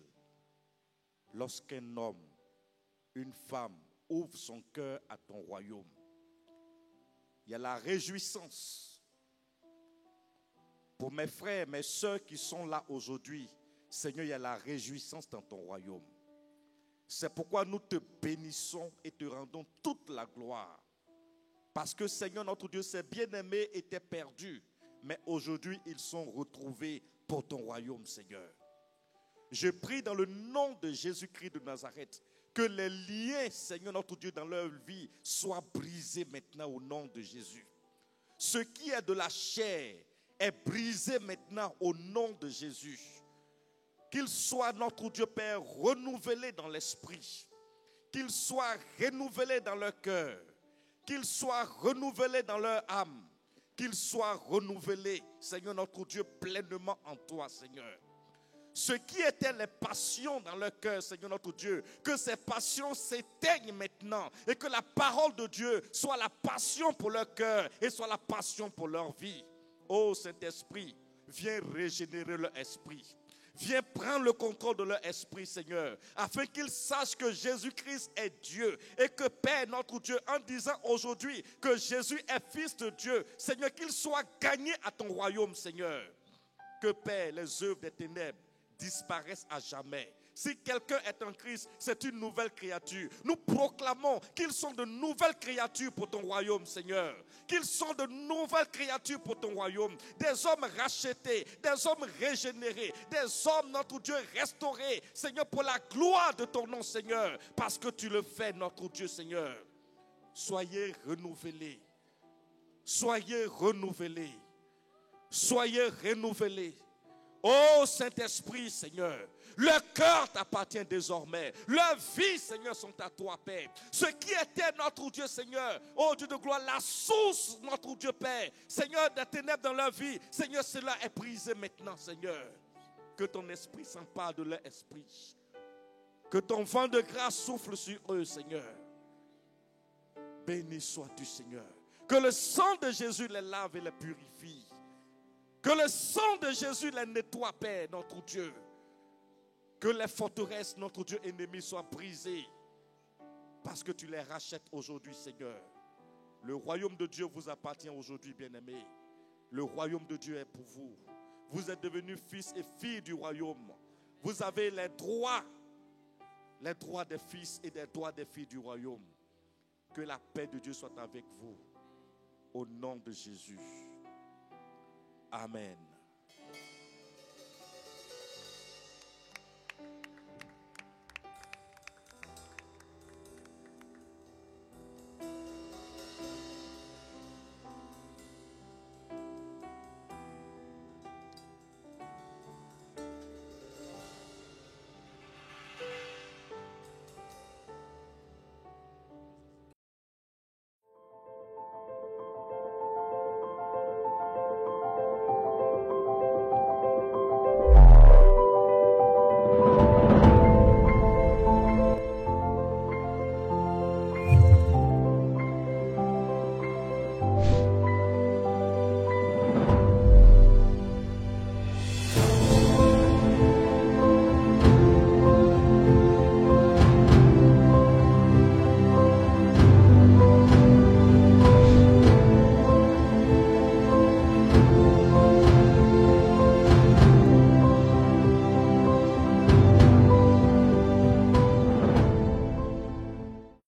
lorsqu'un homme, une femme ouvre son cœur à ton royaume. Il y a la réjouissance. Pour mes frères, mes sœurs qui sont là aujourd'hui, Seigneur, il y a la réjouissance dans ton royaume. C'est pourquoi nous te bénissons et te rendons toute la gloire. Parce que Seigneur, notre Dieu, ses bien-aimés étaient perdus, mais aujourd'hui, ils sont retrouvés pour ton royaume, Seigneur. Je prie dans le nom de Jésus-Christ de Nazareth que les liens, Seigneur, notre Dieu, dans leur vie soient brisés maintenant au nom de Jésus. Ce qui est de la chair est brisé maintenant au nom de Jésus. Qu'ils soient, notre Dieu Père, renouvelés dans l'esprit. Qu'ils soient renouvelés dans leur cœur. Qu'ils soient renouvelés dans leur âme. Qu'ils soient renouvelés, Seigneur notre Dieu, pleinement en toi, Seigneur. Ce qui étaient les passions dans leur cœur, Seigneur notre Dieu, que ces passions s'éteignent maintenant et que la parole de Dieu soit la passion pour leur cœur et soit la passion pour leur vie. Ô Saint-Esprit, viens régénérer leur esprit. Viens prendre le contrôle de leur esprit, Seigneur, afin qu'ils sachent que Jésus-Christ est Dieu et que Père, notre Dieu, en disant aujourd'hui que Jésus est Fils de Dieu, Seigneur, qu'ils soient gagnés à ton royaume, Seigneur. Que Père, les œuvres des ténèbres disparaissent à jamais. Si quelqu'un est en Christ, c'est une nouvelle créature. Nous proclamons qu'ils sont de nouvelles créatures pour ton royaume, Seigneur. Qu'ils sont de nouvelles créatures pour ton royaume. Des hommes rachetés, des hommes régénérés, des hommes, notre Dieu, restaurés. Seigneur, pour la gloire de ton nom, Seigneur. Parce que tu le fais, notre Dieu, Seigneur. Soyez renouvelés. Soyez renouvelés. Soyez renouvelés. Ô Saint-Esprit, Seigneur, leur cœur t'appartient désormais. Leurs vies, Seigneur, sont à toi, Père. Ce qui était notre Dieu, Seigneur, ô Dieu de gloire, la source, notre Dieu, Père, Seigneur, des ténèbres dans leur vie, Seigneur, cela est brisé maintenant, Seigneur. que ton esprit s'empare de leur esprit. Que ton vent de grâce souffle sur eux, Seigneur. Béni sois-tu, Seigneur. Que le sang de Jésus les lave et les purifie. Que le sang de Jésus les nettoie, Père, notre Dieu. Que les forteresses, notre Dieu ennemi, soient brisées. Parce que tu les rachètes aujourd'hui, Seigneur. Le royaume de Dieu vous appartient aujourd'hui, bien-aimés. Le royaume de Dieu est pour vous. Vous êtes devenus fils et filles du royaume. Vous avez les droits des fils et des droits des filles du royaume. Que la paix de Dieu soit avec vous. Au nom de Jésus. Amen.